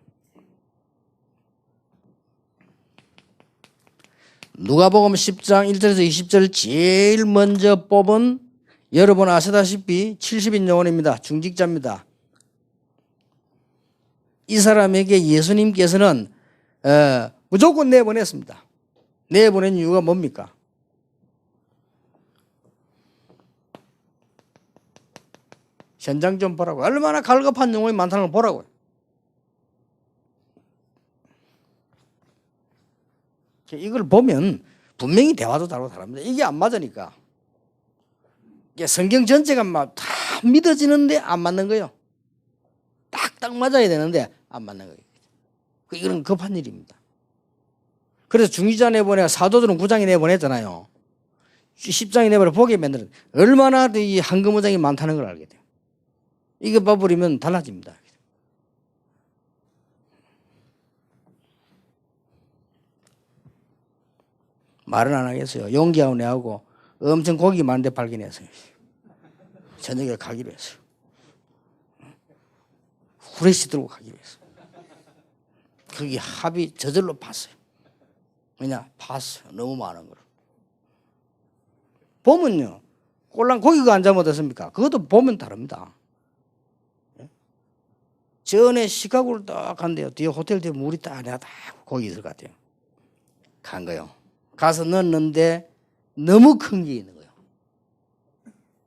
누가복음 10장 1절에서 20절 제일 먼저 뽑은 여러분 아시다시피 70인 요원입니다. 중직자입니다. 이 사람에게 예수님께서는 무조건 내보냈습니다. 내보낸 이유가 뭡니까? 현장 좀 보라고. 얼마나 갈급한 영혼이 많다는 걸 보라고요. 이걸 보면 분명히 대화도 다릅니다. 이게 안 맞으니까. 이게 성경 전체가 막 다 믿어지는데 안 맞는 거예요. 딱딱 맞아야 되는데 안 맞는 거예요. 이건 급한 일입니다. 그래서 중지자 내보내가 사도들은 9장에 내보냈잖아요. 10장에 내보내 보게 만드는 얼마나 이 한금무장이 많다는 걸 알게 돼요. 이거 봐버리면 달라집니다. 말은 안 하겠어요. 용기하고 내하고 엄청 고기 많은데 발견했어요. 저녁에 가기로 했어요. 후레쉬 들고 가기로 했어요. 거기 합이 저절로 봤어요. 왜냐? 봤어요. 너무 많은 걸. 보면요. 꼴랑 고기가 안 잘못됐습니까? 그것도 보면 다릅니다. 전에 시카고를 딱 간대요. 뒤에 호텔 뒤에 물이 딱 내가 딱 고기 있을 것 같아요. 간 거요. 가서 넣었는데 너무 큰 게 있는 거예요.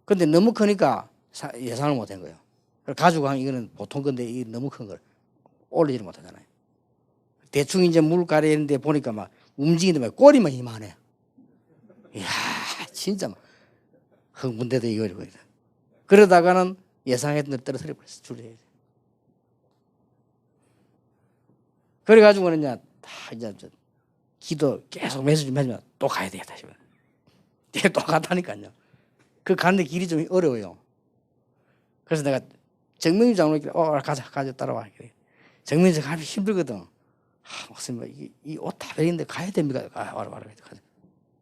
근데 너무 크니까 예상을 못 한 거예요. 가지고 간 이거는 보통 건데 이 너무 큰 걸 올리지를 못하잖아요. 대충 이제 물 가리는데 보니까 막 움직이는데 막 꼬리만 이만해. 이야, 진짜 막 흥분돼도 이거. 그러다가는 예상했던 대로 떨어뜨려 버렸어. 줄에. 그래가지고는 이제 다 이제 기도 계속 매수 좀 해주면 또 가야 되겠다 싶어요. 또 갔다니까요. 그 가는데 길이 좀 어려워요. 그래서 내가 정명주 장로님께 가자 따라와. 정명주 가면 힘들거든. 목사님 이 옷 다 버리는데 가야 됩니까? 와라 가자.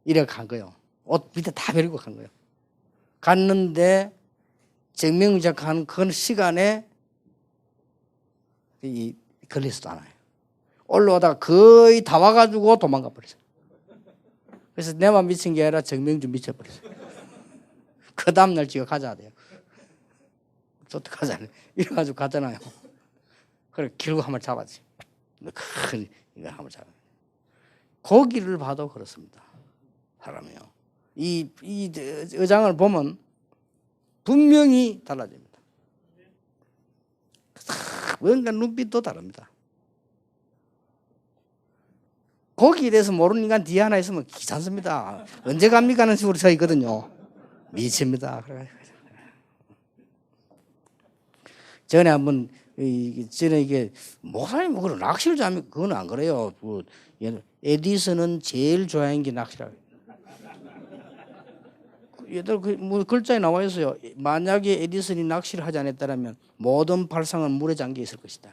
이래 간 거예요. 옷 밑에 다 버리고 간 거예요. 갔는데 정명주 간 그 시간에 이 걸리지도 않아요. 올라오다가 거의 다 와가지고 도망가 버렸어요. 그래서 내만 미친 게 아니라 정명주 미쳐버렸어요. 그 다음날 지가 가자 돼요. 저도 가자. 이래가지고 가잖아요. 그래 결국 한번 잡았지. 큰 이거 한번 잡아. 고기를 봐도 그렇습니다. 사람이요. 이 의장을 보면 분명히 달라집니다. 뭔가 눈빛도 다릅니다. 거기에 대해서 모르는 인간 뒤에 하나 있으면 귀찮습니다. 언제 갑니까 하는 식으로 서 있거든요. 미칩니다. 전에 한번 전에 이게 목사님 그런 낚시를 잘하면 그건 안 그래요. 에디슨은 제일 좋아하는 게 낚시라고. 얘들 뭐 글자에 나와 있어요. 만약에 에디슨이 낚시를 하지 않았다면 모든 발상은 물에 잠겨 있을 것이다.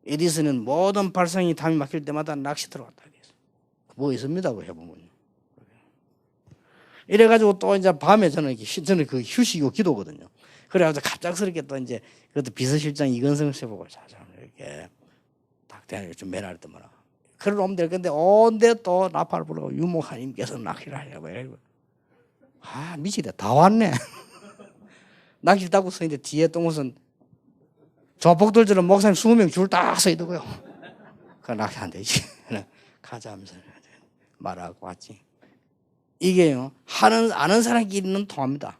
에디슨은 모든 발상이 담이 막힐 때마다 낚시 들어갔다. 뭐 있습니다. 그 해보면. 이래가지고 또 이제 밤에 저는 그 휴식이고 기도거든요. 그래가지고 갑작스럽게 또 이제 그것도 비서실장 이건성 씨 보고 이렇게 딱 대하니까 좀 매너를 뜨더라. 그럴 놈 될 건데 온데 또 나팔 불고 유목하님께서 낚시를 하려고 해요. 아 미치다 다 왔네. 낚시 타고 서 있는데 뒤에 또 무슨 조폭들처럼 목사님 20명 줄 딱 서 있더고요. 그 낚시 안 되지. 가자 하면서 말하고 왔지. 이게요 아는 사람끼리는 통합니다.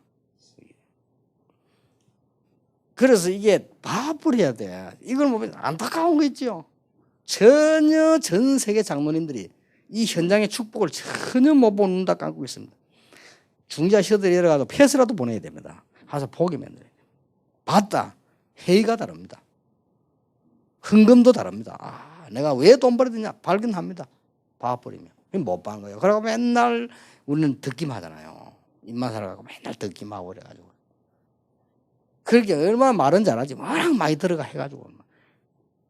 그래서 이게 봐버려야 돼. 이걸 보면 안타까운 거 있죠. 전혀 전 세계 장로님들이 이 현장의 축복을 전혀 못 본다 깎고 있습니다. 중자 시어들이 내려가도 패스라도 보내야 됩니다. 가서 보게 만들어야 돼요. 봤다. 회의가 다릅니다. 흥금도 다릅니다. 아, 내가 왜 돈 벌어야 되냐? 발견합니다. 봐버리면. 못 본 거예요. 그러고 맨날 우리는 듣기만 하잖아요. 입만 살아가고 맨날 듣기만 하고 그래가지고. 그렇게 얼마나 말은 잘하지. 워낙 많이 들어가 해가지고.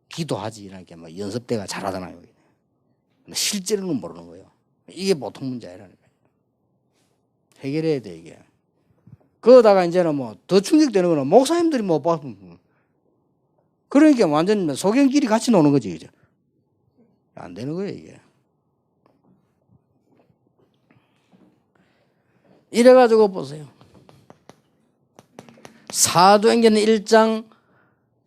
기도하지. 이렇게 막 연습대가 잘하잖아요. 실제로는 모르는 거예요. 이게 보통 문제 아니라니까요. 해결해야 돼, 이게. 그러다가 이제는 뭐 더 충격되는 거는 목사님들이 못 봐서. 그러니까 완전 소경끼리 같이 노는 거지, 이제. 안 되는 거예요, 이게. 이래가지고 보세요. 사도행전 1장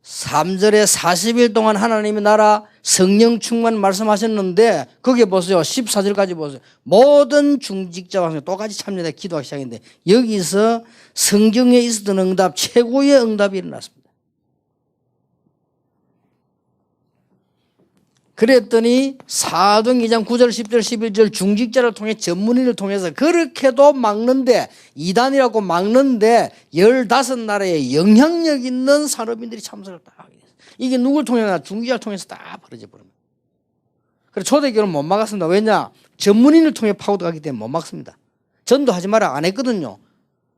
3절에 40일 동안 하나님의 나라 성령 충만 말씀하셨는데 거기에 보세요. 14절까지 보세요. 모든 중직자와 똑같이 참여해 기도하기 시작했는데 여기서 성경에 있었던 응답 최고의 응답이 일어났습니다. 그랬더니 사도행 2장 9절 10절 11절 중직자를 통해 전문인을 통해서 그렇게도 막는데 이단이라고 막는데 15나라에 영향력 있는 산업인들이 참석을 다 하게 됐어요. 이게 누굴 통해나 중직자를 통해서 다 벌어져 버립니다. 그래서 초대교회는 못 막았습니다. 왜냐? 전문인을 통해 파고들어가기 때문에 못 막습니다. 전도하지 마라 안 했거든요.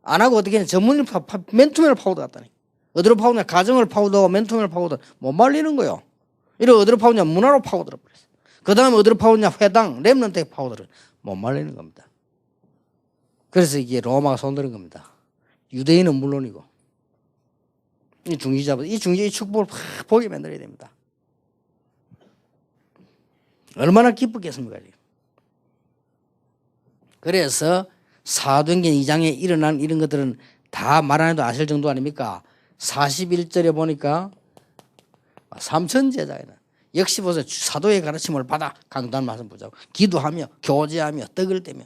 안 하고 어떻게 했냐? 전문인을 맨투맨을 파고들었다니. 어디로 파고드냐? 가정을 파고들고 맨투맨을 파고들어 못 말리는 거예요. 이래 어디로 파고드냐? 문화로 파고들어 버렸어요. 그 다음에 어디로 파고드냐? 회당, 렘넌트에 파고들어 못 말리는 겁니다. 그래서 이게 로마가 손드는 겁니다. 유대인은 물론이고 이 중직자보다 이 중직의 축복을 보게 만들어야 됩니다. 얼마나 기쁘겠습니까? 그래서 사도행전 2장에 일어난 이런 것들은 다 말 안 해도 아실 정도 아닙니까? 41절에 보니까 3천 제자에는 역시 보세요. 사도의 가르침을 받아 강단 말씀 보자고 기도하며 교제하며 떡을 떼며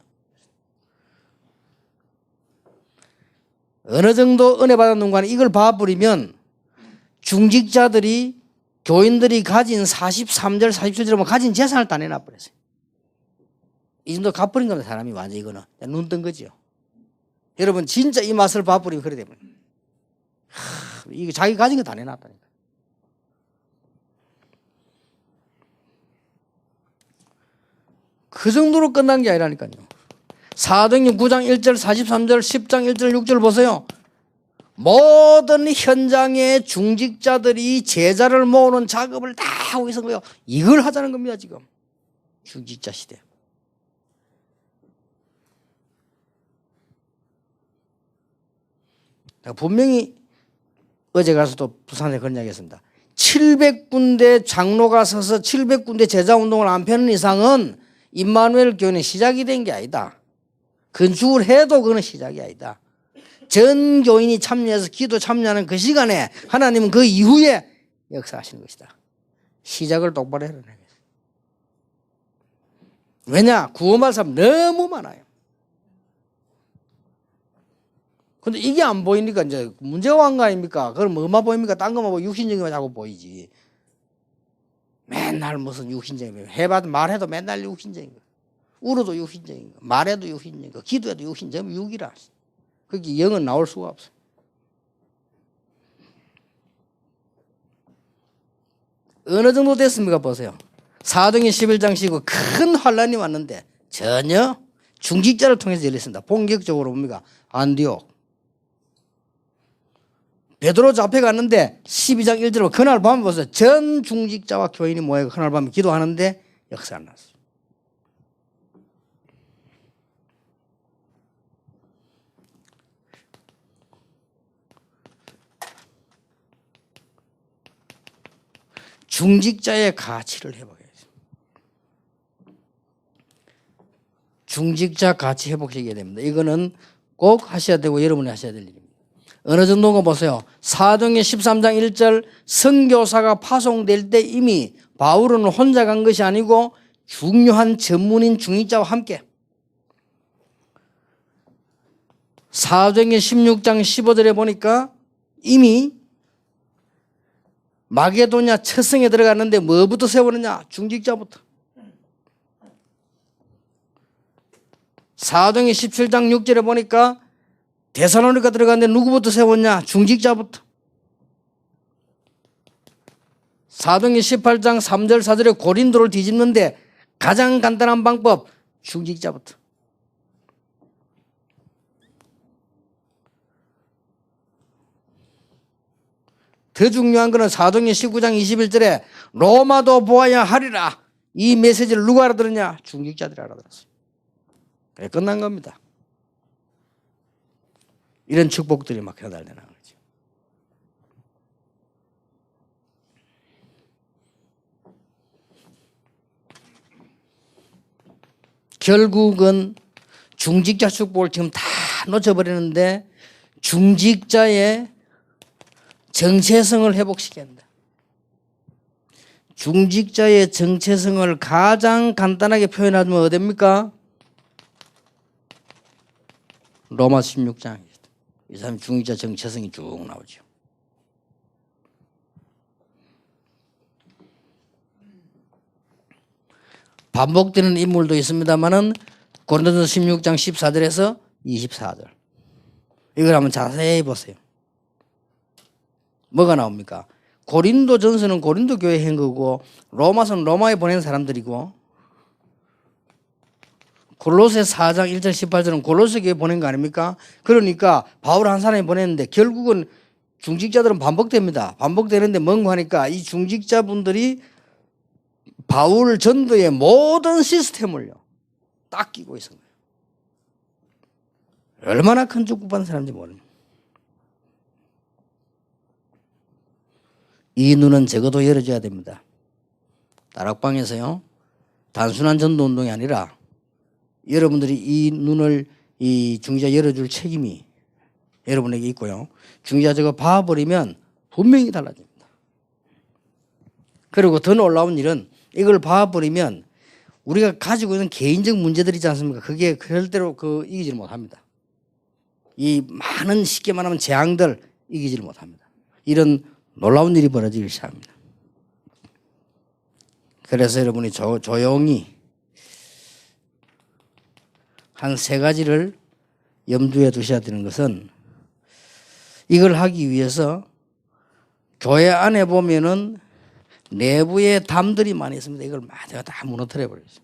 어느 정도 은혜 받았는 간에 이걸 봐버리면 중직자들이 교인들이 가진 43절 47절에 보면 가진 재산을 다 내놔버렸어요. 이 정도 갚버린 겁니다. 사람이 완전 이거는 눈 뜬 거죠. 여러분 진짜 이 맛을 봐버리면 그래 되면 이게 자기 가진 거 다 내놨다니까. 그 정도로 끝난 게 아니라니까요. 사도행전 9장 1절 43절 10장 1절 6절 보세요. 모든 현장의 중직자들이 제자를 모으는 작업을 다 하고 있는 거예요. 이걸 하자는 겁니다. 지금 중직자 시대. 분명히 어제 가서도 부산에 그런 이야기 했습니다. 700군데 장로가 서서 700군데 제자운동을 안 펴는 이상은 임마누엘 교회는 시작이 된 게 아니다. 건축을 해도 그건 시작이 아니다. 전 교인이 참여해서 기도 참여하는 그 시간에 하나님은 그 이후에 역사하시는 것이다. 시작을 똑바로 해라. 왜냐? 구원받을 사람 너무 많아요. 근데 이게 안 보이니까 이제 문제가 온 거 아닙니까? 그럼 뭐만 보입니까? 딴 거만 보고 육신적인 거 자꾸 보이지. 맨날 무슨 육신적인 거. 해봐도 말해도 맨날 육신적인 거. 울어도 육신적인 거. 말해도 육신적인 거. 기도해도 육신적인 거. 육이라. 그게 영은 나올 수가 없어. 어느 정도 됐습니까? 보세요. 사도행전 11장 시고 큰 환란이 왔는데 전혀 중직자를 통해서 열렸습니다. 본격적으로 뭡니까? 안디옥. 베드로 잡혀갔는데 12장 1절로 그날 밤에 보세요. 전 중직자와 교인이 모여 그날 밤에 기도하는데 역사가 났어요. 중직자의 가치를 회복해야죠. 중직자 가치 회복시켜야 됩니다. 이거는 꼭 하셔야 되고 여러분이 하셔야 될 일입니다. 어느 정도인가 보세요. 사도행전 13장 1절 선교사가 파송될 때 이미 바울은 혼자 간 것이 아니고 중요한 전문인 중직자와 함께 사도행전 16장 15절에 보니까 이미 마게도냐 첫 성에 들어갔는데 뭐부터 세우느냐? 중직자부터. 사도행전 17장 6절에 보니까 데살로니가 들어갔는데 누구부터 세웠냐? 중직자부터. 사도행전 18장 3절 4절에 고린도를 뒤집는데 가장 간단한 방법 중직자부터. 더 중요한 것은 사도행전 19장 21절에 로마도 보아야 하리라. 이 메시지를 누가 알아들었냐? 중직자들이 알아들었어요. 그래 끝난 겁니다. 이런 축복들이 막 해달되는 거죠. 결국은 중직자 축복을 지금 다 놓쳐버리는데 중직자의 정체성을 회복시켜야 한다. 중직자의 정체성을 가장 간단하게 표현하면 어딥니까? 로마 16장. 이 사람 중직자 정체성이 쭉 나오죠. 반복되는 인물도 있습니다만은 고린도전서 16장 14절에서 24절. 이걸 한번 자세히 보세요. 뭐가 나옵니까? 고린도전서는 고린도 교회에 한 거고 로마서는 로마에 보낸 사람들이고 골로새 4장 1절 18절은 골로새 교회에 보낸 거 아닙니까? 그러니까 바울 한 사람이 보냈는데 결국은 중직자들은 반복됩니다. 반복되는데 뭔가 하니까 이 중직자분들이 바울 전도의 모든 시스템을요 딱 끼고 있는 거예요. 얼마나 큰 축복받은 사람인지 모릅니다. 이 눈은 적어도 열어줘야 됩니다. 다락방에서요 단순한 전도 운동이 아니라 여러분들이 이 눈을 이 중직자 열어줄 책임이 여러분에게 있고요. 중직자 저거 봐버리면 분명히 달라집니다. 그리고 더 놀라운 일은 이걸 봐버리면 우리가 가지고 있는 개인적 문제들 있지 않습니까? 그게 절대로 이기지를 못합니다. 이 많은 쉽게 말하면 재앙들 이기지를 못합니다. 이런 놀라운 일이 벌어지기 시작합니다. 그래서 여러분이 조용히 한 3가지를 염두에 두셔야 되는 것은 이걸 하기 위해서 교회 안에 보면은 내부에 담들이 많이 있습니다. 이걸 제가 다 무너뜨려 버렸어요.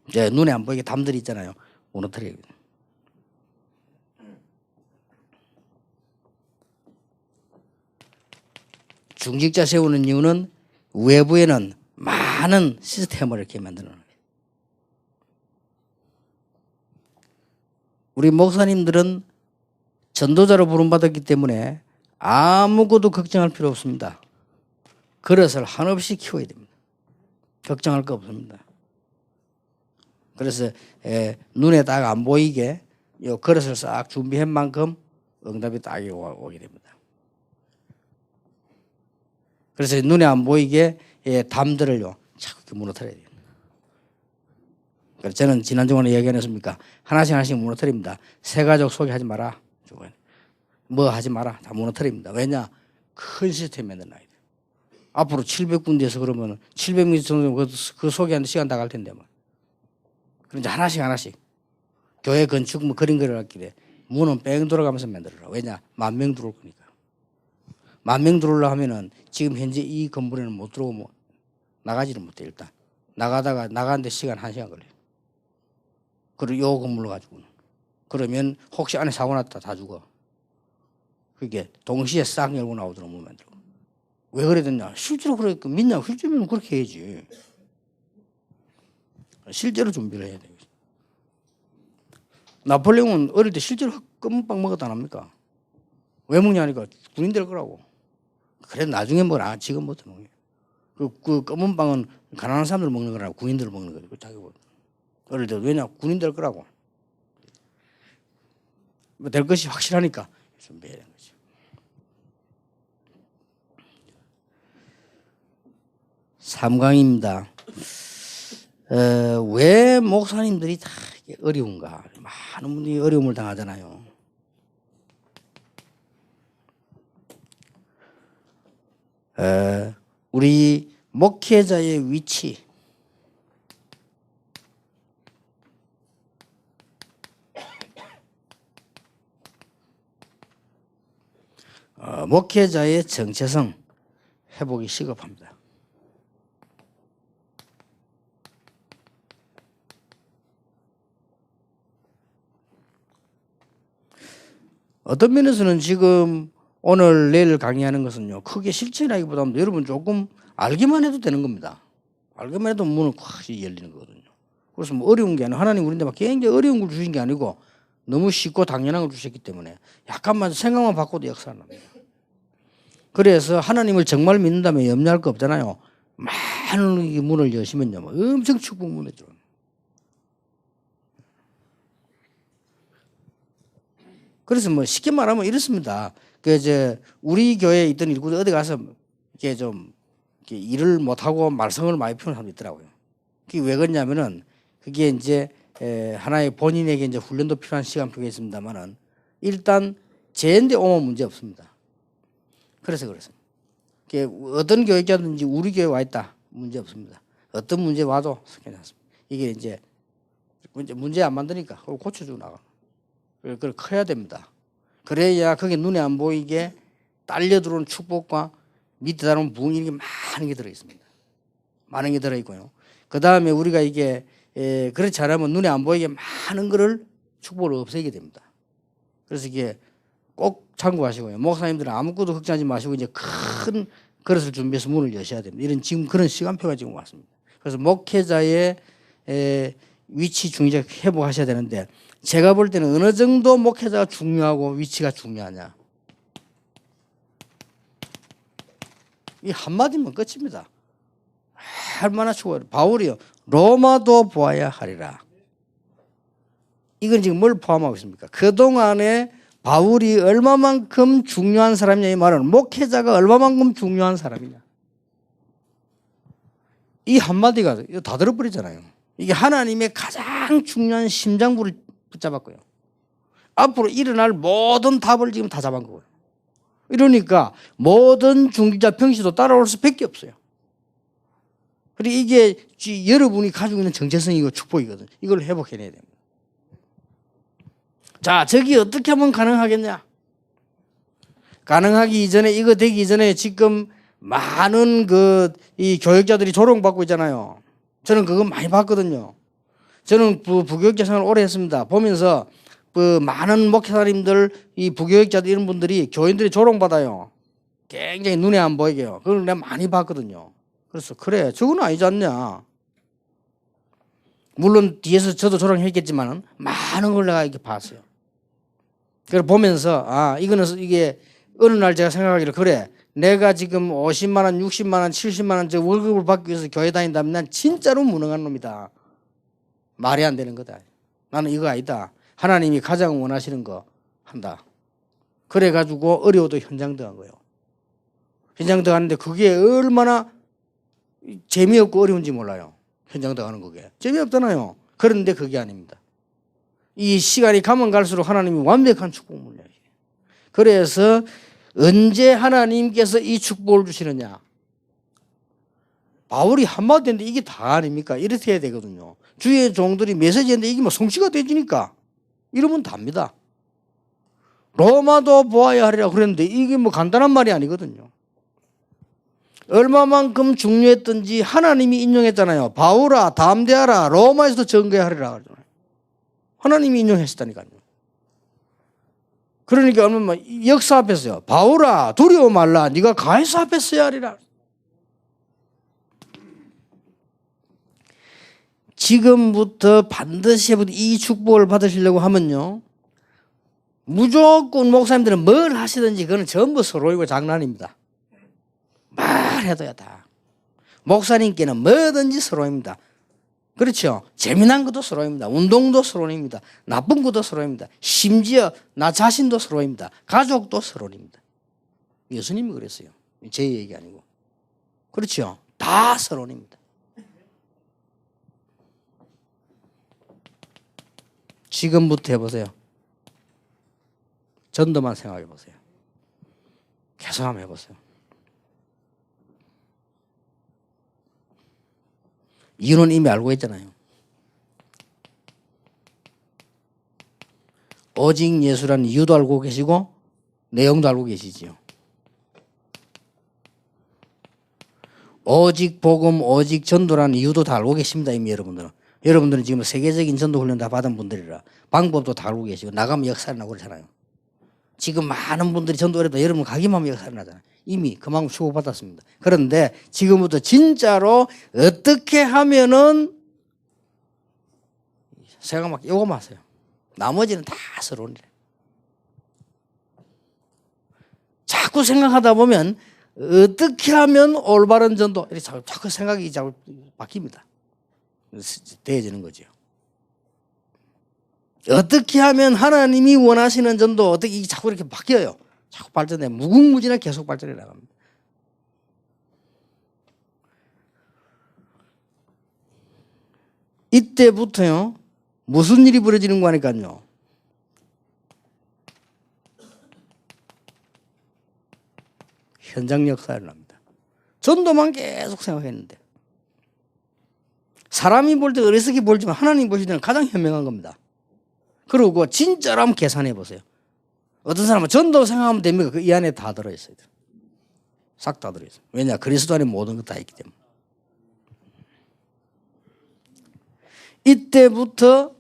이제 눈에 안 보이게 담들이 있잖아요. 무너뜨려 버려요. 중직자 세우는 이유는 외부에는 많은 시스템을 이렇게 만드는 거예요. 우리 목사님들은 전도자로 부름받았기 때문에 아무것도 걱정할 필요 없습니다. 그릇을 한없이 키워야 됩니다. 걱정할 거 없습니다. 그래서 눈에 딱 안 보이게 이 그릇을 싹 준비한 만큼 응답이 딱 오게 됩니다. 그래서 눈에 안 보이게 담들을요 자꾸 무너뜨려야 돼요. 그래서 저는 지난주에 얘기 안 했습니까? 하나씩 무너뜨립니다. 새가족 소개하지 마라. 뭐 하지 마라. 다 무너뜨립니다. 왜냐? 큰 시스템 만들어놔야 돼요. 앞으로 700군데에서 그러면 700명 정도 그 소개하는데 시간 다 갈 텐데 뭐. 그러니까 하나씩 교회 건축 뭐 그림 그려놨길래 문은 뺑 돌아가면서 만들어라. 왜냐? 10,000명 들어올 거니까. 10,000명 들어오려 하면은 지금 현재 이 건물에는 못 들어오고 뭐 나가지를 못해 일단. 나가는데 시간 1시간 걸려요. 그리고 요 건물로 가지고는. 그러면 혹시 안에 사고 났다 다 죽어. 그게 동시에 싹 열고 나오도록 못 만들고. 왜 그래야 되냐? 실제로 그러니까 믿냐? 실제로 그렇게 해야지. 실제로 준비를 해야 돼요. 나폴레옹은 어릴 때 실제로 검은빵 먹었다 안 합니까? 왜 먹냐니까 군인 될 거라고. 그래 나중에 먹어라. 지금 못 먹어요. 그 검은빵은 가난한 사람들 먹는 거라고 군인들 먹는 거예요. 자기 어릴 때 왜냐? 군인 될 거라고. 뭐 될 것이 확실하니까 준비해야 되는 거죠. 삼강입니다. 왜 목사님들이 다 어려운가? 많은 분들이 어려움을 당하잖아요. 우리 목회자의 위치, 목회자의 정체성 회복이 시급합니다. 어떤 면에서는 지금 오늘 내일 강의하는 것은요 크게 실천하기보다는 여러분 조금 알기만 해도 되는 겁니다. 알기만 해도 문은 확 열리는 거거든요. 그래서 뭐 어려운 게 아니라 하나님 우리한테 막 굉장히 어려운 걸 주신 게 아니고 너무 쉽고 당연한 걸 주셨기 때문에 약간만 생각만 바꿔도 역사가 납니다. 그래서 하나님을 정말 믿는다면 염려할 거 없잖아요. 많은 문을 여시면요 엄청 축복 문에 들어요. 그래서 뭐 쉽게 말하면 이렇습니다. 그 이제 우리 교회에 있던 일꾼들 어디 가서 이렇게 좀 이렇게 일을 못 하고 말썽을 많이 피우는 사람이 있더라고요. 그게 왜 그러냐면은 그게 이제 하나의 본인에게 이제 훈련도 필요한 시간표가 있습니다만은 일단 제인데 오면 문제 없습니다. 그래서 그렇습니다. 어떤 교육자든지 우리 교회 와 있다 문제 없습니다. 어떤 문제 와도 괜찮습니다. 이게 이제 문제 안 만드니까 그걸 고쳐주고 나가. 그걸 커야 됩니다. 그래야 그게 눈에 안 보이게 딸려 들어오는 축복과 밑에 다른 부흥이 많은 게 들어 있습니다. 많은 게 들어 있고요. 그 다음에 우리가 이게 그렇지 않으면 눈에 안 보이게 많은 거를 축복을 없애게 됩니다. 그래서 이게 꼭 참고하시고요. 목사님들은 아무것도 걱정하지 마시고 이제 큰 그릇을 준비해서 문을 여셔야 됩니다. 이런 지금 그런 시간표가 지금 왔습니다. 그래서 목회자의 위치 중의적 회복하셔야 되는데 제가 볼 때는 어느 정도 목회자가 중요하고 위치가 중요하냐. 이 한마디면 끝입니다. 얼마나 추워요. 바울이요. 로마도 보아야 하리라. 이건 지금 뭘 포함하고 있습니까? 그동안에 바울이 얼마만큼 중요한 사람이냐 이 말은 목회자가 얼마만큼 중요한 사람이냐. 이 한마디가 다 들어버리잖아요. 이게 하나님의 가장 중요한 심장부를 붙잡았고요. 앞으로 일어날 모든 답을 지금 다 잡은 거고요. 이러니까 모든 중직자 병시도 따라올 수밖에 없어요. 그리고 이게 여러분이 가지고 있는 정체성이고 축복이거든요. 이걸 회복해내야 됩니다. 자, 저기 어떻게 하면 가능하겠냐? 가능하기 이전에 이거 되기 이전에 지금 많은 이 교역자들이 조롱받고 있잖아요. 저는 그거 많이 봤거든요. 저는 부교역자 생활을 오래 했습니다. 보면서 많은 목회자님들, 이 부교역자들 이런 분들이 교인들이 조롱받아요. 굉장히 눈에 안 보이게요. 그걸 내가 많이 봤거든요. 그래서 그래, 저건 아니지 않냐. 물론 뒤에서 저도 조롱했겠지만 많은 걸 내가 이렇게 봤어요. 그걸 보면서 이게 어느 날 제가 생각하기를 그래. 내가 지금 50만 원, 60만 원, 70만 원 저 월급을 받기 위해서 교회 다닌다면 난 진짜로 무능한 놈이다. 말이 안 되는 거다. 나는 이거 아니다. 하나님이 가장 원하시는 거 한다. 그래가지고 어려워도 현장 들어간 거예요. 현장 들어가는데 그게 얼마나 재미없고 어려운지 몰라요. 현장 들어가는 그게. 재미없잖아요. 그런데 그게 아닙니다. 이 시간이 가면 갈수록 하나님이 완벽한 축복을 물려요. 그래서 언제 하나님께서 이 축복을 주시느냐. 바울이 한마디 했는데 이게 다 아닙니까? 이렇게 해야 되거든요. 주의 종들이 메시지 했는데 이게 뭐 성취가 되지니까 이러면 답니다. 로마도 보아야 하리라 그랬는데 이게 뭐 간단한 말이 아니거든요. 얼마만큼 중요했던지 하나님이 인용했잖아요. 바울아 담대하라 로마에서도 전개하리라. 하나님이 인용했었다니까요. 그러니까 얼마 역사 앞에서요. 바울아 두려워 말라 네가 가이사 앞에 서야 하리라. 지금부터 반드시 이 축복을 받으시려고 하면요. 무조건 목사님들은 뭘 하시든지 그건 전부 서로이고 장난입니다. 말해도야 다. 목사님께는 뭐든지 서로입니다. 그렇죠. 재미난 것도 서로입니다. 운동도 서로입니다. 나쁜 것도 서로입니다. 심지어 나 자신도 서로입니다. 가족도 서로입니다. 예수님이 그랬어요. 제 얘기 아니고. 그렇죠. 다 서로입니다. 지금부터 해보세요. 전도만 생각해 보세요. 계속 한번 해보세요. 이유는 이미 알고 있잖아요. 오직 예수라는 이유도 알고 계시고 내용도 알고 계시지요. 오직 복음, 오직 전도라는 이유도 다 알고 계십니다. 이미 여러분들은. 여러분들은 지금 세계적인 전도 훈련 다 받은 분들이라 방법도 다 알고 계시고 나가면 역사를 나고 그러잖아요. 지금 많은 분들이 전도를 해도 여러분 가기만 하면 역사를 나잖아요. 이미 그만큼 축복받았습니다. 그런데 지금부터 진짜로 어떻게 하면은 생각만 요거만 하세요. 나머지는 다 서러운 일. 자꾸 생각하다 보면 어떻게 하면 올바른 전도 이렇게 자꾸 생각이 자꾸 바뀝니다. 대해지는 거죠. 어떻게 하면 하나님이 원하시는 전도 어떻게 자꾸 이렇게 바뀌어요. 자꾸 발전해 무궁무진하게 계속 발전해 나갑니다. 이때부터요 무슨 일이 벌어지는 거니까요. 현장 역사를 납니다. 전도만 계속 생각했는데 사람이 볼 때 어리석게 보이지만 하나님 보실 때는 가장 현명한 겁니다. 그리고 진짜로 한번 계산해 보세요. 어떤 사람은 전도 생각하면 됩니까? 그 이 안에 다 들어있어요. 싹 다 들어있어요. 왜냐? 그리스도 안에 모든 것 다 있기 때문에. 이때부터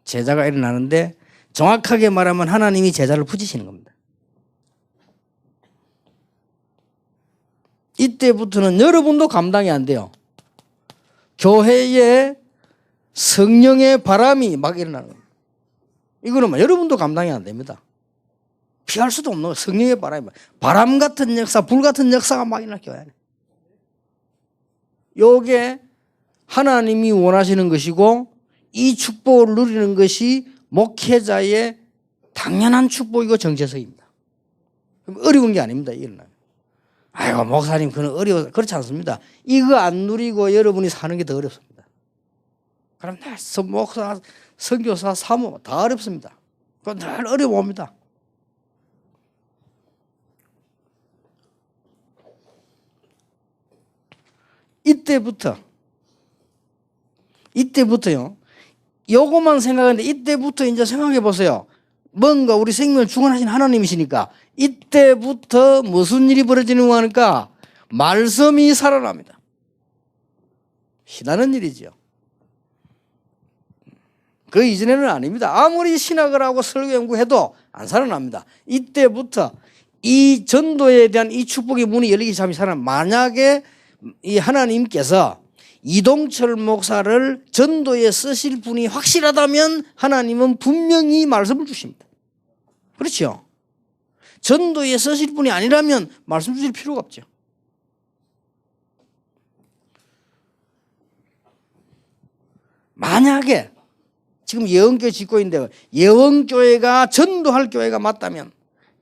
제자가 일어나는데 정확하게 말하면 하나님이 제자를 부지시는 겁니다. 이때부터는 여러분도 감당이 안 돼요. 교회에 성령의 바람이 막 일어나는 겁니다. 이거는 뭐 여러분도 감당이 안 됩니다. 피할 수도 없는 성령의 바람이, 바람 같은 역사, 불 같은 역사가 막 일어나 교회 안에. 요게 하나님이 원하시는 것이고 이 축복을 누리는 것이 목회자의 당연한 축복이고 정체성입니다. 어려운 게 아닙니다. 일어나면. 아이고 목사님 그건 어려워. 그렇지 않습니다. 이거 안 누리고 여러분이 사는 게 더 어렵습니다. 그럼 늘 목사, 선교사, 사모 다 어렵습니다. 그건 늘 어려워옵니다. 이때부터요. 요것만 생각하는데 이때부터 이제 생각해 보세요. 뭔가 우리 생명을 주관하신 하나님이시니까 이때부터 무슨 일이 벌어지는 거 하니까 말씀이 살아납니다. 희나는 일이죠. 그 이전에는 아닙니다. 아무리 신학을 하고 설교 연구해도 안 살아납니다. 이때부터 이 전도에 대한 이 축복의 문이 열리기 시작하면 살아납니다. 만약에 이 하나님께서 이동철 목사를 전도에 쓰실 분이 확실하다면 하나님은 분명히 말씀을 주십니다. 그렇죠? 전도에 쓰실 분이 아니라면 말씀 주실 필요가 없죠. 만약에 지금 예언교회 짓고 있는데 예언교회가 전도할 교회가 맞다면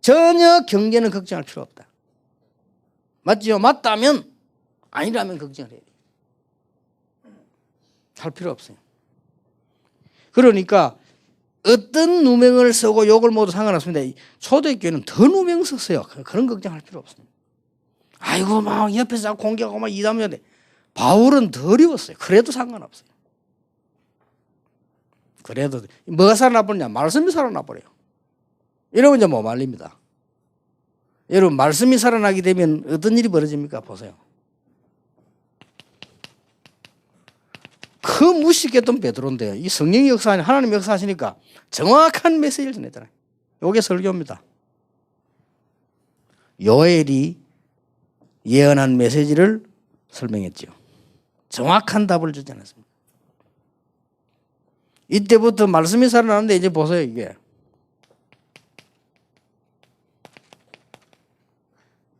전혀 경제는 걱정할 필요 없다. 맞죠? 맞다면 아니라면 걱정을 해야 돼요. 할 필요 없어요. 그러니까 어떤 누명을 쓰고 욕을 모두 상관없습니다. 초대교회는 더 누명 썼어요. 그런 걱정할 필요 없습니다. 아이고 막 옆에서 공격하고 막 이다면 바울은 더 어려웠어요. 그래도 상관없어요. 그래도 뭐가 살아나버리냐? 말씀이 살아나버려요. 이러면 이제 못 말립니다. 여러분 말씀이 살아나게 되면 어떤 일이 벌어집니까? 보세요. 그 무식했던 베드로인데요. 이 성령의 역사, 하나님 역사하시니까 정확한 메시지를 전했잖아요. 이게 설교입니다. 요엘이 예언한 메시지를 설명했죠. 정확한 답을 주지 않았습니다. 이때부터 말씀이 살아나는데 이제 보세요. 이게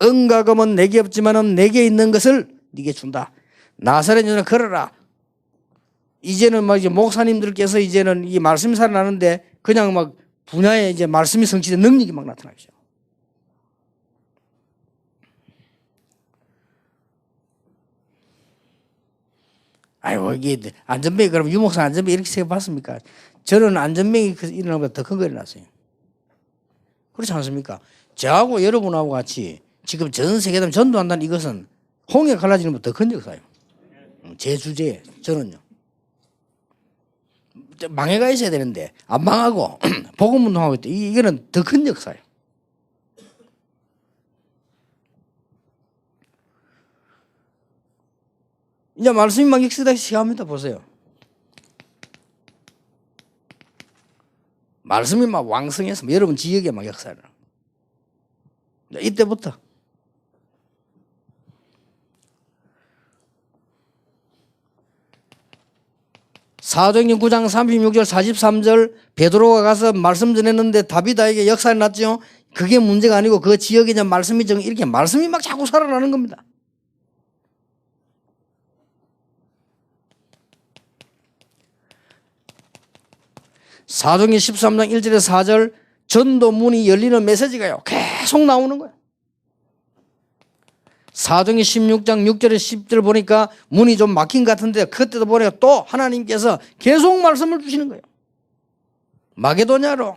은과 금은 내게 없지만은 내게 있는 것을 네게 준다. 나사렛 여인아 걸어라. 이제는 막 이제 목사님들께서 이제는 이 말씀이 살아나는데 그냥 막 분야에 이제 말씀이 성취된 능력이 막 나타나죠. 아이고 이게 안전병이 그럼 유목사 안전병 이렇게 생각봤습니까? 저는 안전병이 일어나는 것보다 더 큰 거 일어났어요. 그렇지 않습니까? 저하고 여러분하고 같이 지금 전 세계에 전도한다는 이것은 홍해 갈라지는 것보다 더 큰 역사예요. 제 주제에 저는요. 망해가 있어야 되는데 안 망하고 복음운동하고 있다. 이거는 더 큰 역사예요. 이제 말씀이 막 역사되기 시작합니다. 보세요. 말씀이 막 왕성해서 여러분 지역에 막 역사를. 이때부터 사도행전 9장 36절 43절 베드로가 가서 말씀 전했는데 다비다에게 역사를 났죠. 그게 문제가 아니고 그 지역에 이제 말씀이 이렇게 말씀이 막 자꾸 살아나는 겁니다. 사도행전 13장 1절에서 4절 전도문이 열리는 메시지가요. 계속 나오는 거예요. 사도행전 16장 6절에서 10절 보니까 문이 좀 막힌 것 같은데 그때도 보니까 또 하나님께서 계속 말씀을 주시는 거예요. 마게도냐로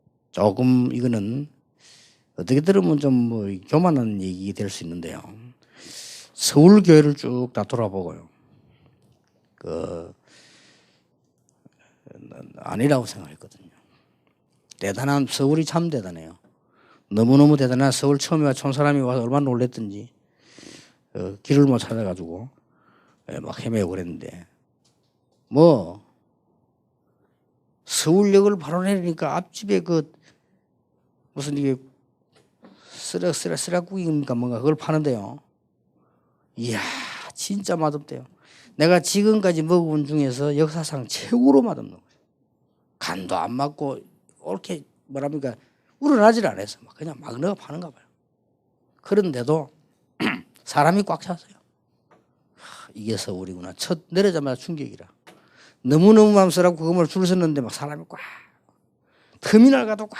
조금 이거는 어떻게 들으면 좀 뭐 교만한 얘기 될 수 있는데요. 서울 교회를 쭉 다 돌아보고요. 아니라고 생각했거든요. 대단한 서울이 참 대단해요. 너무너무 대단한 서울 처음에 촌 사람이 와서 얼마나 놀랬던지 길을 못 찾아가지고 막 헤매고 그랬는데 뭐 서울역을 바로 내리니까 앞집에 무슨 이게 쓰라국입니까 뭔가 그걸 파는데요. 이야 진짜 맛없대요. 내가 지금까지 먹어본 중에서 역사상 최고로 맛없는 거예요. 간도 안 맞고 이렇게 뭐랍니까 우러나질 않았어. 그냥 막 넣어 파는가 봐요. 그런데도 사람이 꽉 찼어요. 이게 서울이구나. 첫 내려자마자 충격이라. 너무너무 맘스럽고 그걸 줄 섰는데 막 사람이 꽉. 터미널 가도 꽉.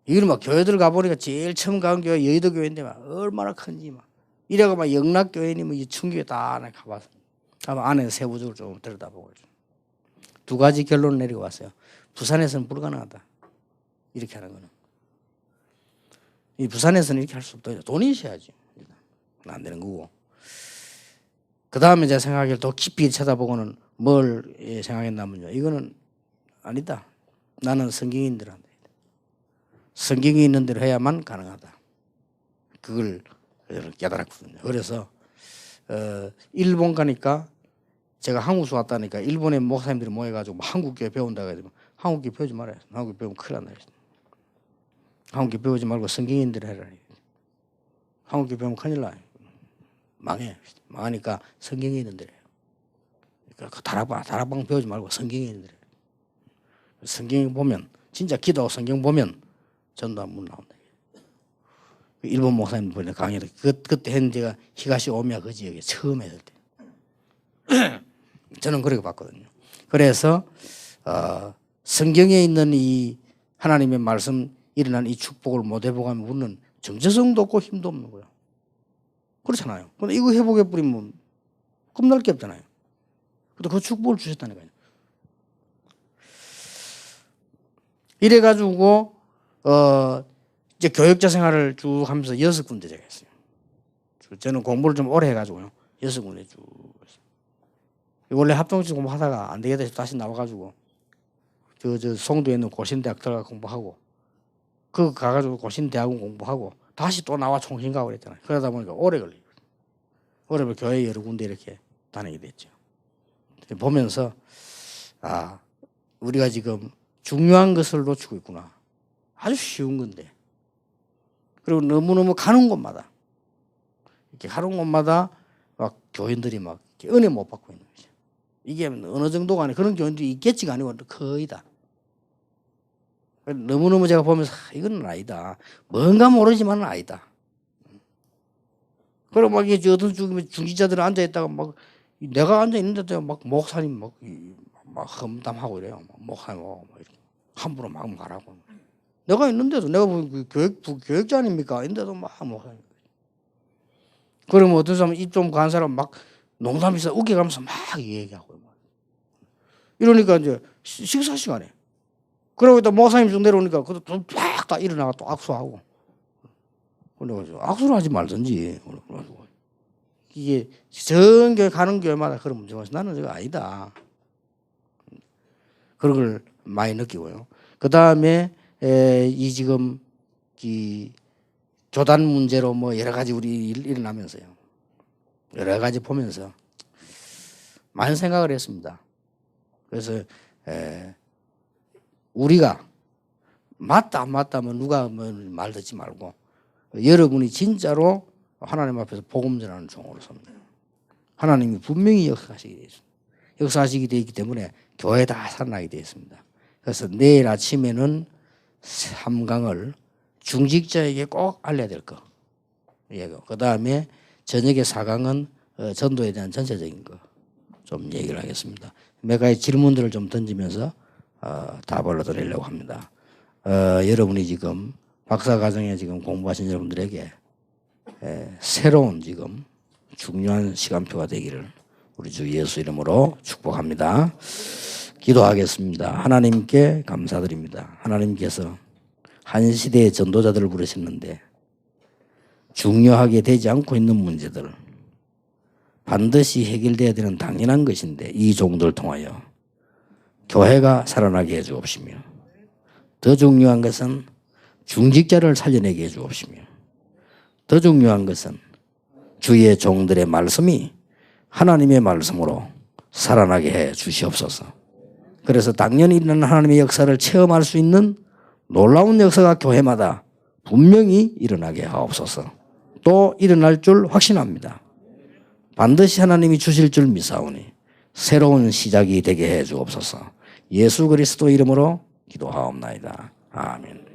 이걸 막 교회들 가보니까 제일 처음 간 교회 여의도 교회인데 막 얼마나 큰지 막. 이래가 막 영락교회니 뭐 충격에 다 가봤어. 아마 안에 세부적으로 좀 들여다보고. 두 가지 결론을 내리고 왔어요. 부산에서는 불가능하다. 이렇게 하는 거는. 이 부산에서는 이렇게 할 수 없다. 돈이 있어야지. 안 되는 거고. 그 다음에 제가 생각하기를 더 깊이 쳐다보고는 뭘 생각했냐면요. 이거는 아니다. 나는 성경인들 한다. 성경이 있는 대로 해야만 가능하다. 그걸 깨달았거든요. 그래서 일본 가니까 제가 한국에서 왔다니까 일본의 목사님들이 모여가지고 한국교회 배운다고 해서 한국교회 배우지 말아요. 한국교회 배우면 큰일 난다. 한국교회 배우지 말고 성경인들 해라. 한국교회 배우면 큰일 나요. 망해. 망하니까 성경이 있는 데래요. 그러니까 다락방 배우지 말고 성경이 있는 데래요. 성경 보면 진짜 기도하고 성경 보면 전도한 문 나온다. 일본 목사님 보내 강의를 그때 했는 제가 히가시 오미야 그 지역에 처음 했을 때 저는 그렇게 봤거든요. 그래서 성경에 있는 이 하나님의 말씀 일어난 이 축복을 못 해보가면 우리는 정체성도 없고 힘도 없는 거예요. 그렇잖아요. 근데 이거 회복해 버리면 겁날 게 없잖아요. 근데 그 축복을 주셨다니까요. 이래가지고 이제 교육자 생활을 쭉 하면서 6군데 제가 했어요. 저는 공부를 좀 오래 해가지고요. 6군데 쭉 했어요. 원래 합동식 공부하다가 안 되겠다 해서 다시 나와가지고 저 송도에 있는 고신대학 들어가 공부하고 그 가가지고 고신대학원 공부하고 다시 또 나와 총신 가고 그랬잖아요. 그러다 보니까 오래 걸려요. 오래 걸려 교회 여러 군데 이렇게 다니게 됐죠. 보면서 우리가 지금 중요한 것을 놓치고 있구나. 아주 쉬운 건데. 그리고 너무너무 가는 곳마다 이렇게 가는 곳마다 막 교인들이 막 은혜 못 받고 있는 거죠. 이게 어느 정도가 아니고 그런 교인들이 있겠지가 아니고 거의 다. 너무너무 제가 보면서 이건 아니다. 뭔가 모르지만은 아니다. 그리고 막 이게 어떤 중지자들은 앉아있다가 막 내가 앉아있는데도 막 목사님 막 험담하고 이래요. 목사님 막 이렇게 함부로 막 말하고. 내가 있는데도 내가 교육자 아닙니까? 있는데도 막 목사님. 그러면 어떤 사람은 입 좀 간 사람 막 농담에서 웃겨가면서 막 얘기하고. 이러니까 이제 식사 시간에. 그러고 또 목사님 좀 내려오니까 그것도 팍 다 일어나가 또 악수하고. 그래가지고 악수를 하지 말든지. 그래가지고 이게 전 교회 가는 교회마다 그런 문제가 있어. 나는 저거 아니다. 그런 걸 많이 느끼고요. 그 다음에 이 지금 이 교단 문제로 뭐 여러 가지 우리 일어나면서요. 여러 가지 보면서 많은 생각을 했습니다. 그래서 우리가 맞다 안 맞다 하면 누가 뭐 말 듣지 말고 여러분이 진짜로 하나님 앞에서 복음 전하는 종으로 섭니다. 하나님이 분명히 역사하시게 되어 있습니다. 역사하시게 되어 있기 때문에 교회 다 살아나게 되어 있습니다. 그래서 내일 아침에는 3강을 중직자에게 꼭 알려야 될 거. 그 다음에 저녁에 4강은 전도에 대한 전체적인 거 좀 얘기를 하겠습니다. 몇 가지 질문들을 좀 던지면서 답을 얻어내려고 합니다. 여러분이 지금 박사과정에 지금 공부하신 여러분들에게 새로운 지금 중요한 시간표가 되기를 우리 주 예수 이름으로 축복합니다. 기도하겠습니다. 하나님께 감사드립니다. 하나님께서 한 시대의 전도자들을 부르셨는데 중요하게 되지 않고 있는 문제들 반드시 해결돼야 되는 당연한 것인데 이 종들을 통하여 교회가 살아나게 해 주옵시며 더 중요한 것은 중직자를 살려내게 해 주옵시며 더 중요한 것은 주의 종들의 말씀이 하나님의 말씀으로 살아나게 해 주시옵소서. 그래서 당연히 일어나는 하나님의 역사를 체험할 수 있는 놀라운 역사가 교회마다 분명히 일어나게 하옵소서. 또 일어날 줄 확신합니다. 반드시 하나님이 주실 줄 믿사오니 새로운 시작이 되게 해 주옵소서. 예수 그리스도 이름으로 기도하옵나이다. 아멘.